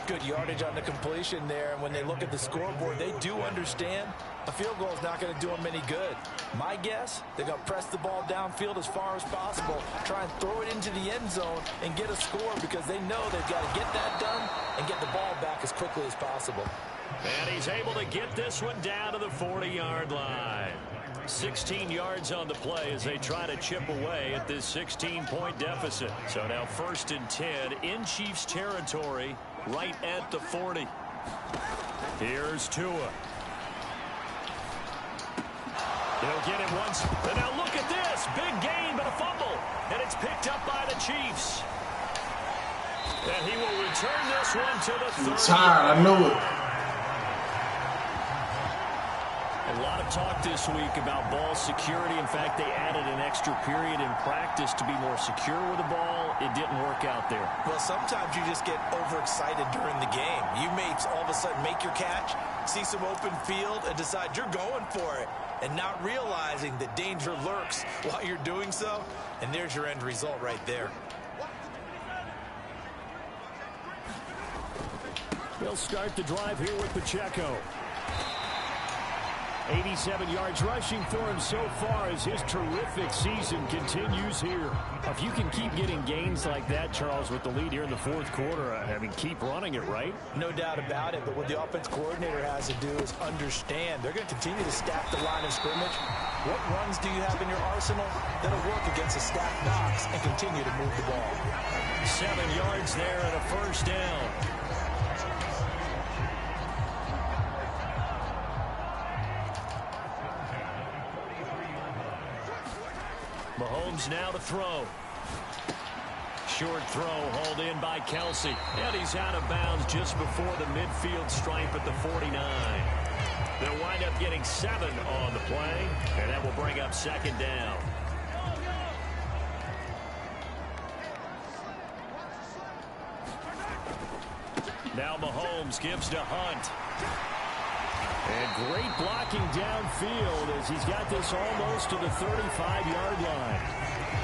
Good yardage on the completion there. And when they look at the scoreboard, they do understand a field goal is not going to do them any good. My guess, they're going to press the ball downfield as far as possible, try and throw it into the end zone and get a score because they know they've got to get that done and get the ball back as quickly as possible. And he's able to get this one down to the 40-yard line. 16 yards on the play as they try to chip away at this 16-point deficit. So now 1st and 10 in Chiefs territory right at the 40. Here's Tua. He'll get it once. And now look at this. Big gain, but a fumble. And it's picked up by the Chiefs. And he will return this one to the 30. I'm tired. I knew it. A lot of talk this week about ball security. In fact, they added an extra period in practice to be more secure with the ball. It didn't work out there. Well, sometimes you just get overexcited during the game. You may all of a sudden make your catch, see some open field, and decide you're going for it, and not realizing that danger lurks while you're doing so. And there's your end result right there. They'll start the drive here with Pacheco. 87 yards rushing for him so far as his terrific season continues here. If you can keep getting gains like that, Charles, with the lead here in the 4th quarter, I mean, keep running it, right? No doubt about it, but what the offense coordinator has to do is understand they're going to continue to stack the line of scrimmage. What runs do you have in your arsenal that'll work against a stacked box and continue to move the ball? 7 yards there and a 1st down. Mahomes now to throw. short throw hauled in by Kelsey. And he's out of bounds just before the midfield stripe at the 49. They'll wind up getting 7 on the play, and that will bring up second down. Now Mahomes gives to Hunt. And great blocking downfield as he's got this almost to the 35-yard line.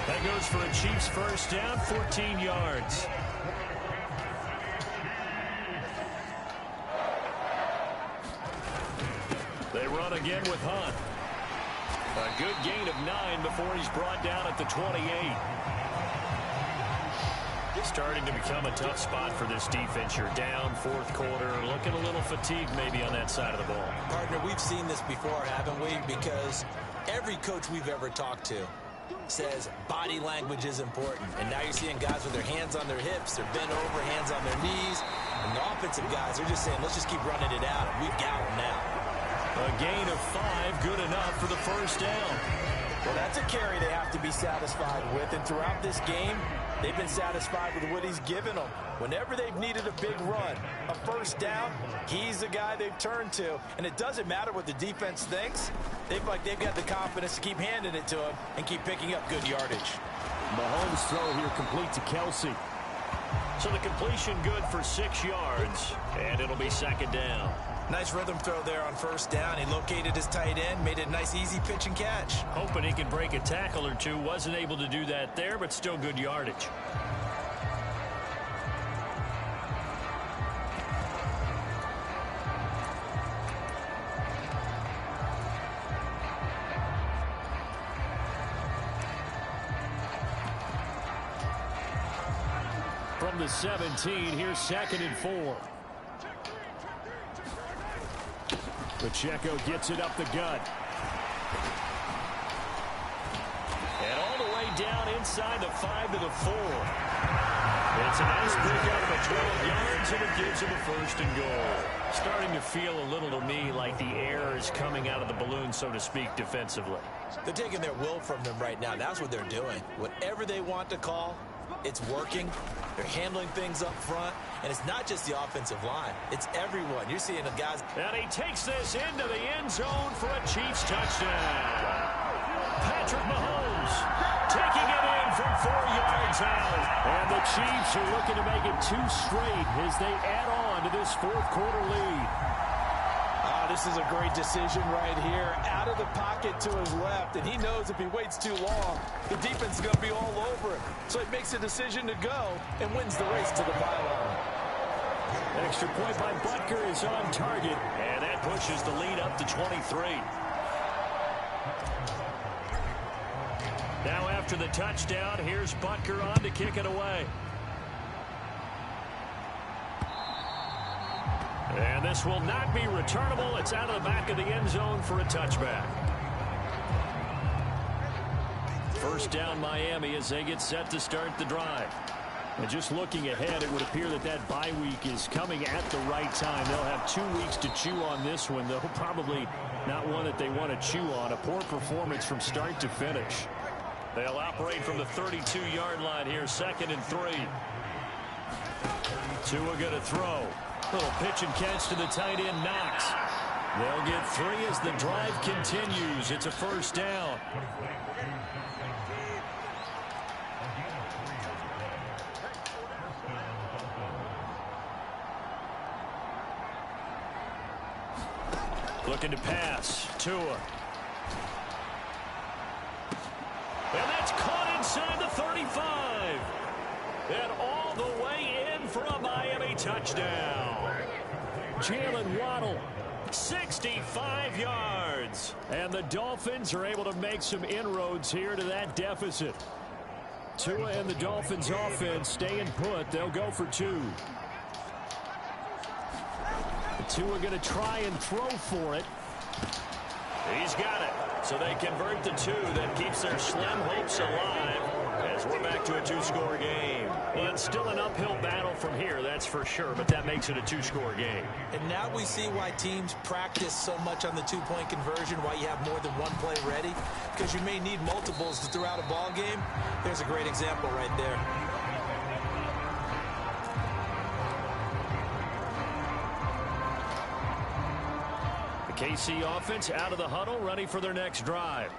That goes for a Chiefs first down, 14 yards. They run again with Hunt. A good gain of 9 before he's brought down at the 28. Starting to become a tough spot for this defense. You're down fourth quarter, looking a little fatigued maybe on that side of the ball. Partner, we've seen this before, haven't we? Because every coach we've ever talked to says body language is important. And now you're seeing guys with their hands on their hips, they're bent over, hands on their knees. And the offensive guys are just saying, let's just keep running it out. We've got them now. A gain of 5, good enough for the first down. Well, that's a carry they have to be satisfied with. And throughout this game, they've been satisfied with what he's given them. Whenever they've needed a big run, a first down, he's the guy they've turned to. And it doesn't matter what the defense thinks. They've got the confidence to keep handing it to him and keep picking up good yardage. Mahomes' throw here complete to Kelsey. So the completion good for 6 yards, and it'll be second down. Nice rhythm throw there on first down. He located his tight end, made it a nice, easy pitch and catch. Hoping he can break a tackle or two. Wasn't able to do that there, but still good yardage. From the 17, here's 2nd and 4. Pacheco gets it up the gut. And all the way down inside the 5 to the 4. It's a nice pickup of 12 yards, and it gives him a 1st and goal. Starting to feel a little to me like the air is coming out of the balloon, so to speak, defensively. They're taking their will from them right now. That's what they're doing. Whatever they want to call, it's working. They're handling things up front. And it's not just the offensive line. It's everyone. You're seeing the guys. And he takes this into the end zone for a Chiefs touchdown. Patrick Mahomes taking it in from 4 yards out. And the Chiefs are looking to make it 2 straight as they add on to this fourth quarter lead. This is a great decision right here. Out of the pocket to his left, and he knows if he waits too long, the defense is going to be all over him. So he makes a decision to go and wins the race to the pylon. Extra point by Butker is on target, and that pushes the lead up to 23. Now after the touchdown, here's Butker on to kick it away. And this will not be returnable. It's out of the back of the end zone for a touchback. First down Miami as they get set to start the drive. And just looking ahead, it would appear that that bye week is coming at the right time. They'll have 2 weeks to chew on this one, though probably not one that they want to chew on. A poor performance from start to finish. They'll operate from the 32-yard line here, 2nd and 3. Tua going to throw. Little pitch and catch to the tight end, Knox. They'll get 3 as the drive continues. It's a first down. Looking to pass. Tua. And that's caught inside the 35. And all the way in for a Miami touchdown. Jalen Waddle, 65 yards. And the Dolphins are able to make some inroads here to that deficit. Tua and the Dolphins offense staying put. They'll go for 2. Tua going to try and throw for it. He's got it. So they convert the 2. That keeps their slim hopes alive as we're back to a 2-score game. Well, it's still an uphill battle from here, that's for sure, but that makes it a 2-score game. And now we see why teams practice so much on the 2-point conversion, why you have more than one play ready, because you may need multiples throughout a ball game. There's a great example right there. The KC offense out of the huddle, ready for their next drive.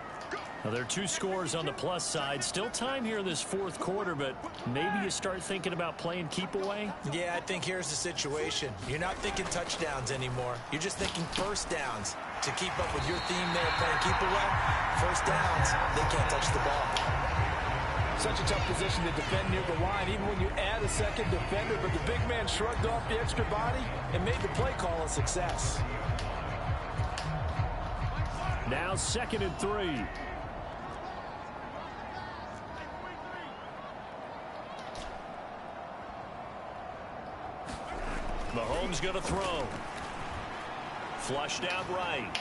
Now, there are 2 scores on the plus side. Still time here in this fourth quarter, but maybe you start thinking about playing keep away? Yeah, I think here's the situation. You're not thinking touchdowns anymore. You're just thinking first downs. To keep up with your theme there, playing keep away, first downs, they can't touch the ball. Such a tough position to defend near the line, even when you add a second defender, but the big man shrugged off the extra body and made the play call a success. Now 2nd and 3. Mahomes going to throw. Flushed out right.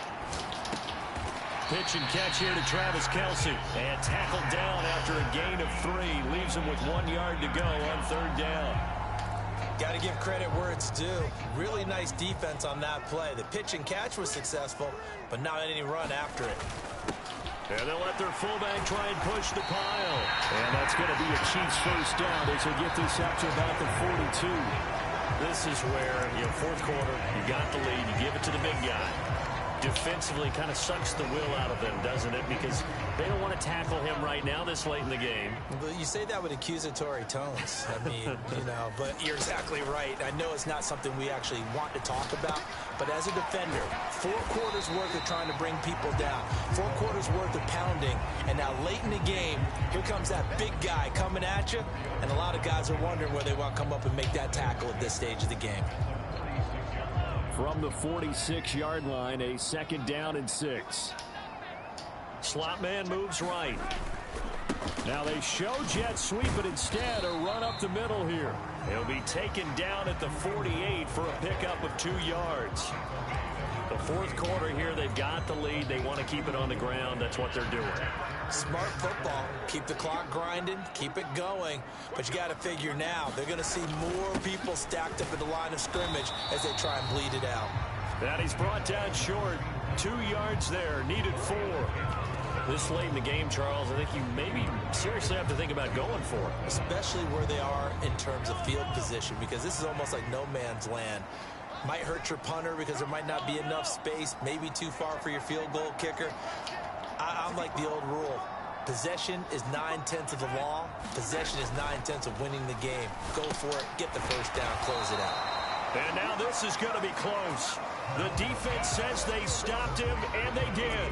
Pitch and catch here to Travis Kelce. And tackled down after a gain of 3. Leaves him with 1 yard to go on 3rd down. Got to give credit where it's due. Really nice defense on that play. The pitch and catch was successful, but not any run after it. And they'll let their fullback try and push the pile. And that's going to be a Chiefs first down as they get this up to about the 42. This is where, fourth quarter, you got the lead, you give it to the big guy. Defensively kind of sucks the will out of them, doesn't it? Because they don't want to tackle him right now this late in the game. But you say that with accusatory tones. I mean, but you're exactly right. I know it's not something we actually want to talk about, but as a defender, 4 quarters worth of trying to bring people down, 4 quarters worth of pounding, and now late in the game, here comes that big guy coming at you, and a lot of guys are wondering where they want to come up and make that tackle at this stage of the game. From the 46-yard line, a 2nd down and 6. Slot man moves right. Now they show jet sweep, but instead a run up the middle here. He'll be taken down at the 48 for a pickup of 2 yards. The fourth quarter here, they've got the lead. They want to keep it on the ground. That's what they're doing. Smart football. Keep the clock grinding. Keep it going. But you got to figure now, they're going to see more people stacked up at the line of scrimmage as they try and bleed it out. That he's brought down short. 2 yards there. Needed 4. This late in the game, Charles, I think you maybe seriously have to think about going for it. Especially where they are in terms of field position, because this is almost like no man's land. Might hurt your punter because there might not be enough space, maybe too far for your field goal kicker. I'm like the old rule. Possession is 9/10 of the law. Possession is 9/10 of winning the game. Go for it. Get the first down. Close it out. And now this is going to be close. The defense says they stopped him, and they did.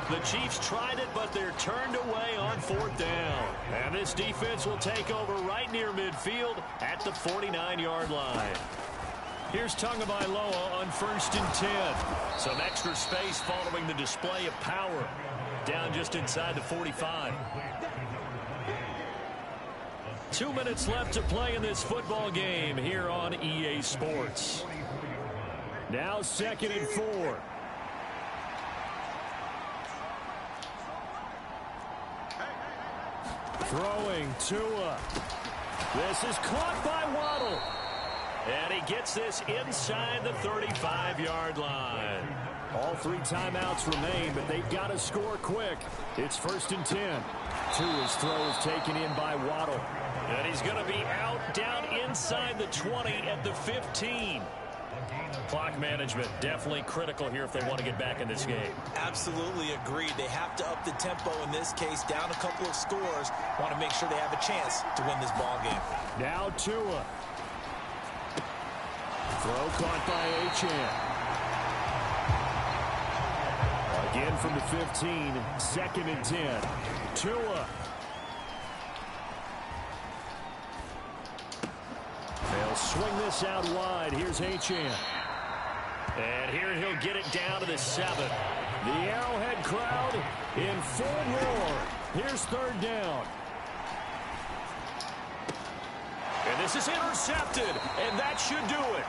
The Chiefs tried it, but they're turned away on 4th down. And this defense will take over right near midfield at the 49-yard line. Here's Tagovailoa on 1st and 10. Some extra space following the display of power. Down just inside the 45. 2 minutes left to play in this football game here on EA Sports. Now 2nd and 4. Throwing Tua. This is caught by Waddle. And he gets this inside the 35-yard line. All 3 timeouts remain, but they've got to score quick. It's 1st and 10. Tua's throw is taken in by Waddle. And he's going to be out down inside the 20 at the 15. Clock management definitely critical here if they want to get back in this game. Absolutely agreed. They have to up the tempo in this case, down a couple of scores. Want to make sure they have a chance to win this ball game. Now Tua. Throw caught by Achane. Again from the 15, 2nd and 10. Tua. They'll swing this out wide. Here's Achane. And here he'll get it down to the 7. The Arrowhead crowd in full roar. Here's 3rd down. And this is intercepted, and that should do it.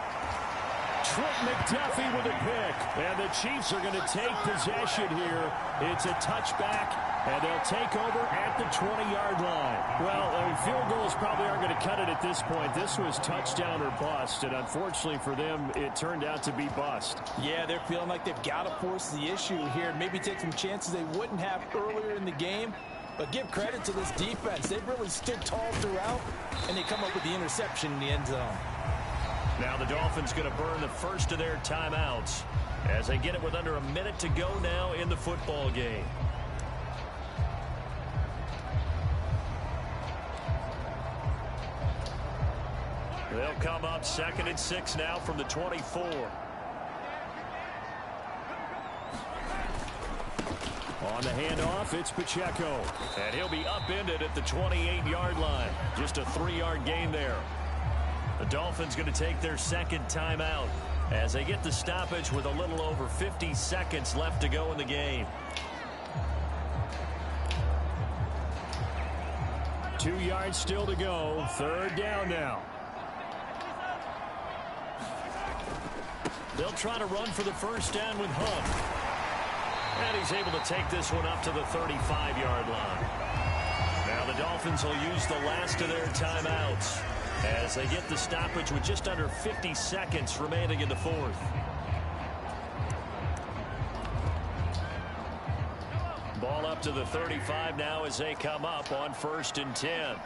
Trent McDuffie with a pick. And the Chiefs are going to take possession here. It's a touchback, and they'll take over at the 20-yard line. Well, field goals probably aren't going to cut it at this point. This was touchdown or bust, and unfortunately for them, it turned out to be bust. Yeah, they're feeling like they've got to force the issue here. Maybe take some chances they wouldn't have earlier in the game. But give credit to this defense. They've really stood tall throughout, and they come up with the interception in the end zone. Now the Dolphins going to burn the first of their timeouts. as they get it with under a minute to go now in the football game. They'll come up 2nd and 6 now from the 24. On the handoff, it's Pacheco. And he'll be upended at the 28-yard line. Just a 3-yard gain there. The Dolphins going to take their second timeout as they get the stoppage with a little over 50 seconds left to go in the game. 2 yards still to go. 3rd down now. They'll try to run for the first down with Hunt. And he's able to take this one up to the 35-yard line. Now the Dolphins will use the last of their timeouts as they get the stoppage with just under 50 seconds remaining in the 4th. Ball up to the 35 now as they come up on 1st and 10.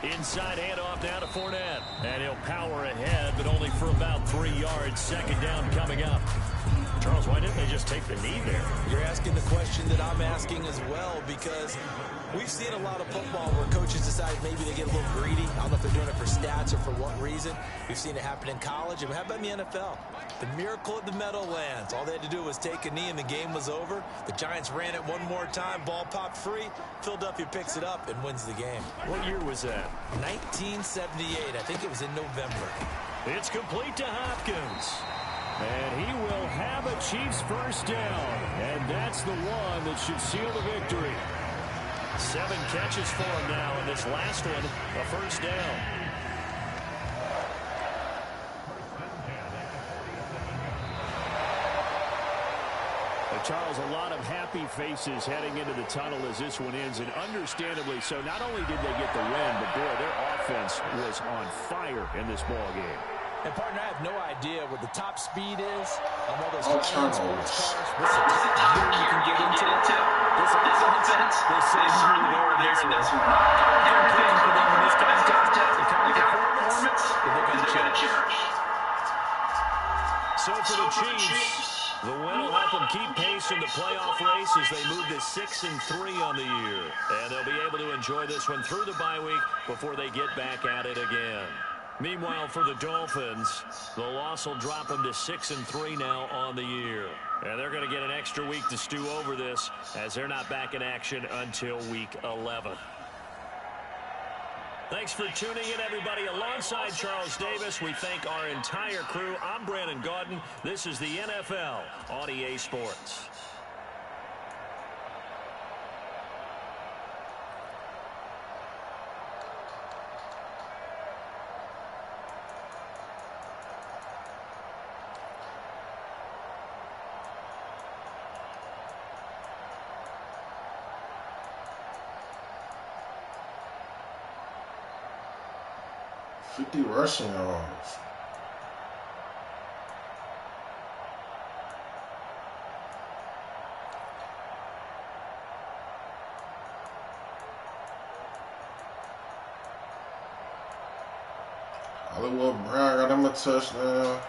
Inside handoff now to Fournette. And he'll power ahead, but only for about 3 yards. 2nd down coming up. Charles, why didn't they just take the knee there? You're asking the question that I'm asking as well, because we've seen a lot of football where coaches decide maybe they get a little greedy. I don't know if they're doing it for stats or for what reason. We've seen it happen in college. And how about in the NFL? The miracle of the Meadowlands. All they had to do was take a knee and the game was over. The Giants ran it one more time. Ball popped free. Philadelphia picks it up and wins the game. What year was that? 1978. I think it was in November. It's complete to Hopkins. And he will have a Chiefs first down. And that's the one that should seal the victory. 7 catches for him now, and this last one, a first down. Charles, a lot of happy faces heading into the tunnel as this one ends, and understandably so. Not only did they get the win, but boy, their offense was on fire in this ball game. And partner, I have no idea what the top speed is on all those high-end sports cars. What's the top gear you can get into? This offense, they say there in this one. I'm picking for them in this contest. The kind of performance that they're going to cherish. So for the Chiefs, the win will help them keep pace in the playoff race as they move to 6-3 on the year. And they'll be able to enjoy this one through the bye week before they get back at it again. Meanwhile, for the Dolphins, the loss will drop them to 6-3 now on the year. And they're going to get an extra week to stew over this as they're not back in action until week 11. Thanks for tuning in, everybody. Alongside Charles Davis, we thank our entire crew. I'm Brandon Gaudin. This is the NFL on EA Sports. $50 rushing yards. Hollywood Brown got him a touchdown.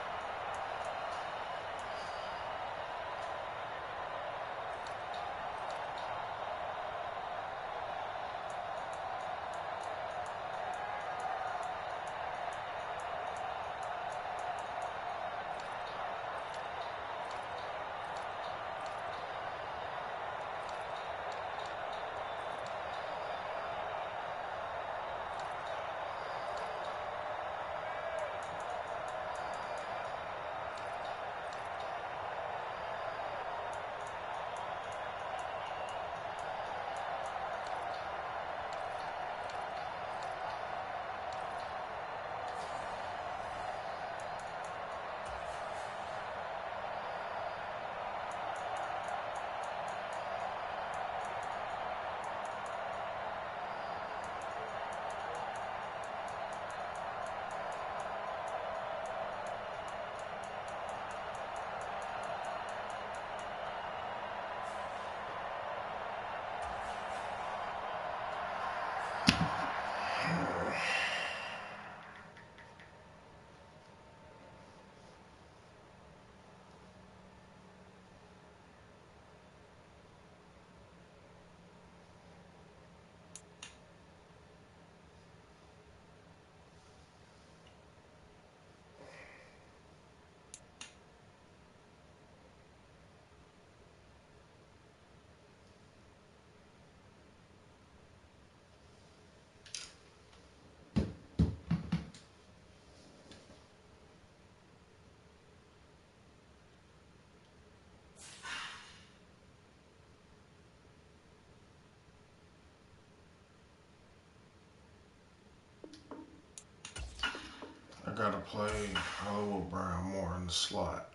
gotta play Hollywood Brown more in the slot.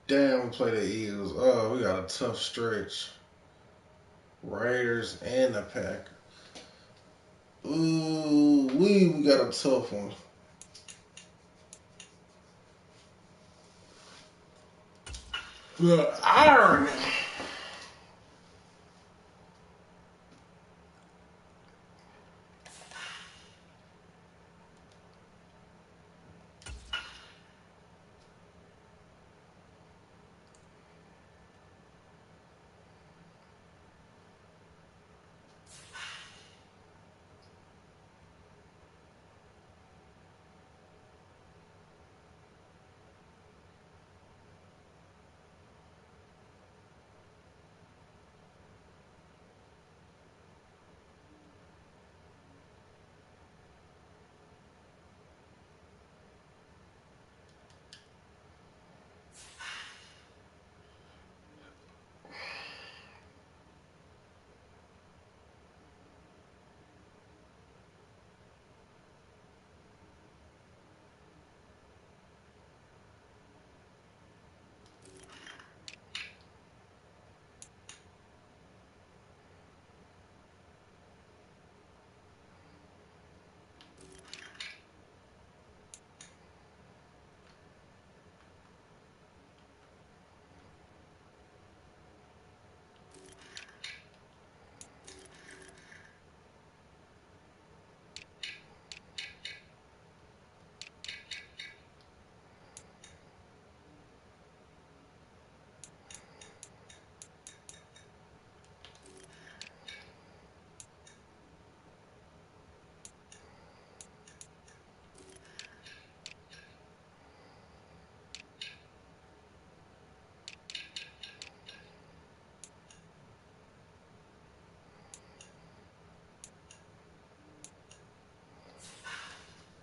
Damn, we play the Eagles. Oh, we got a tough stretch. Raiders and the Packers. Ooh, we got a tough one. The irony.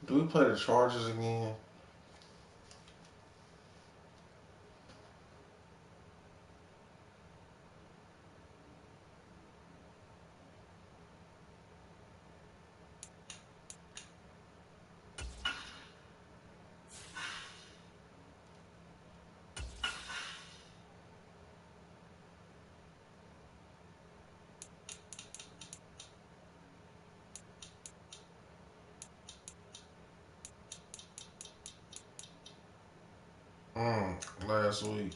Do we play the Chargers again? Last week.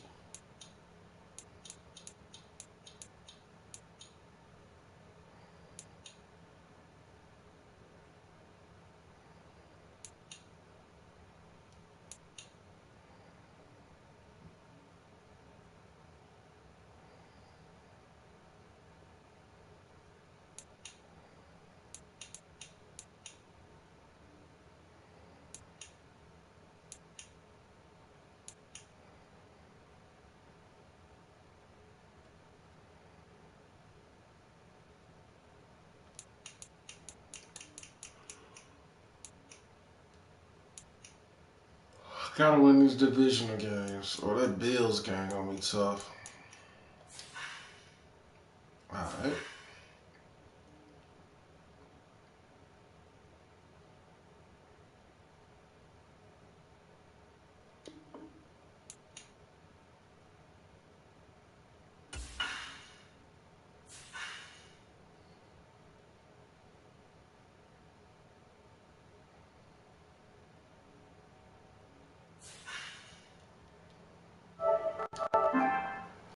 Gotta win these divisional games, or that Bills game gonna be tough.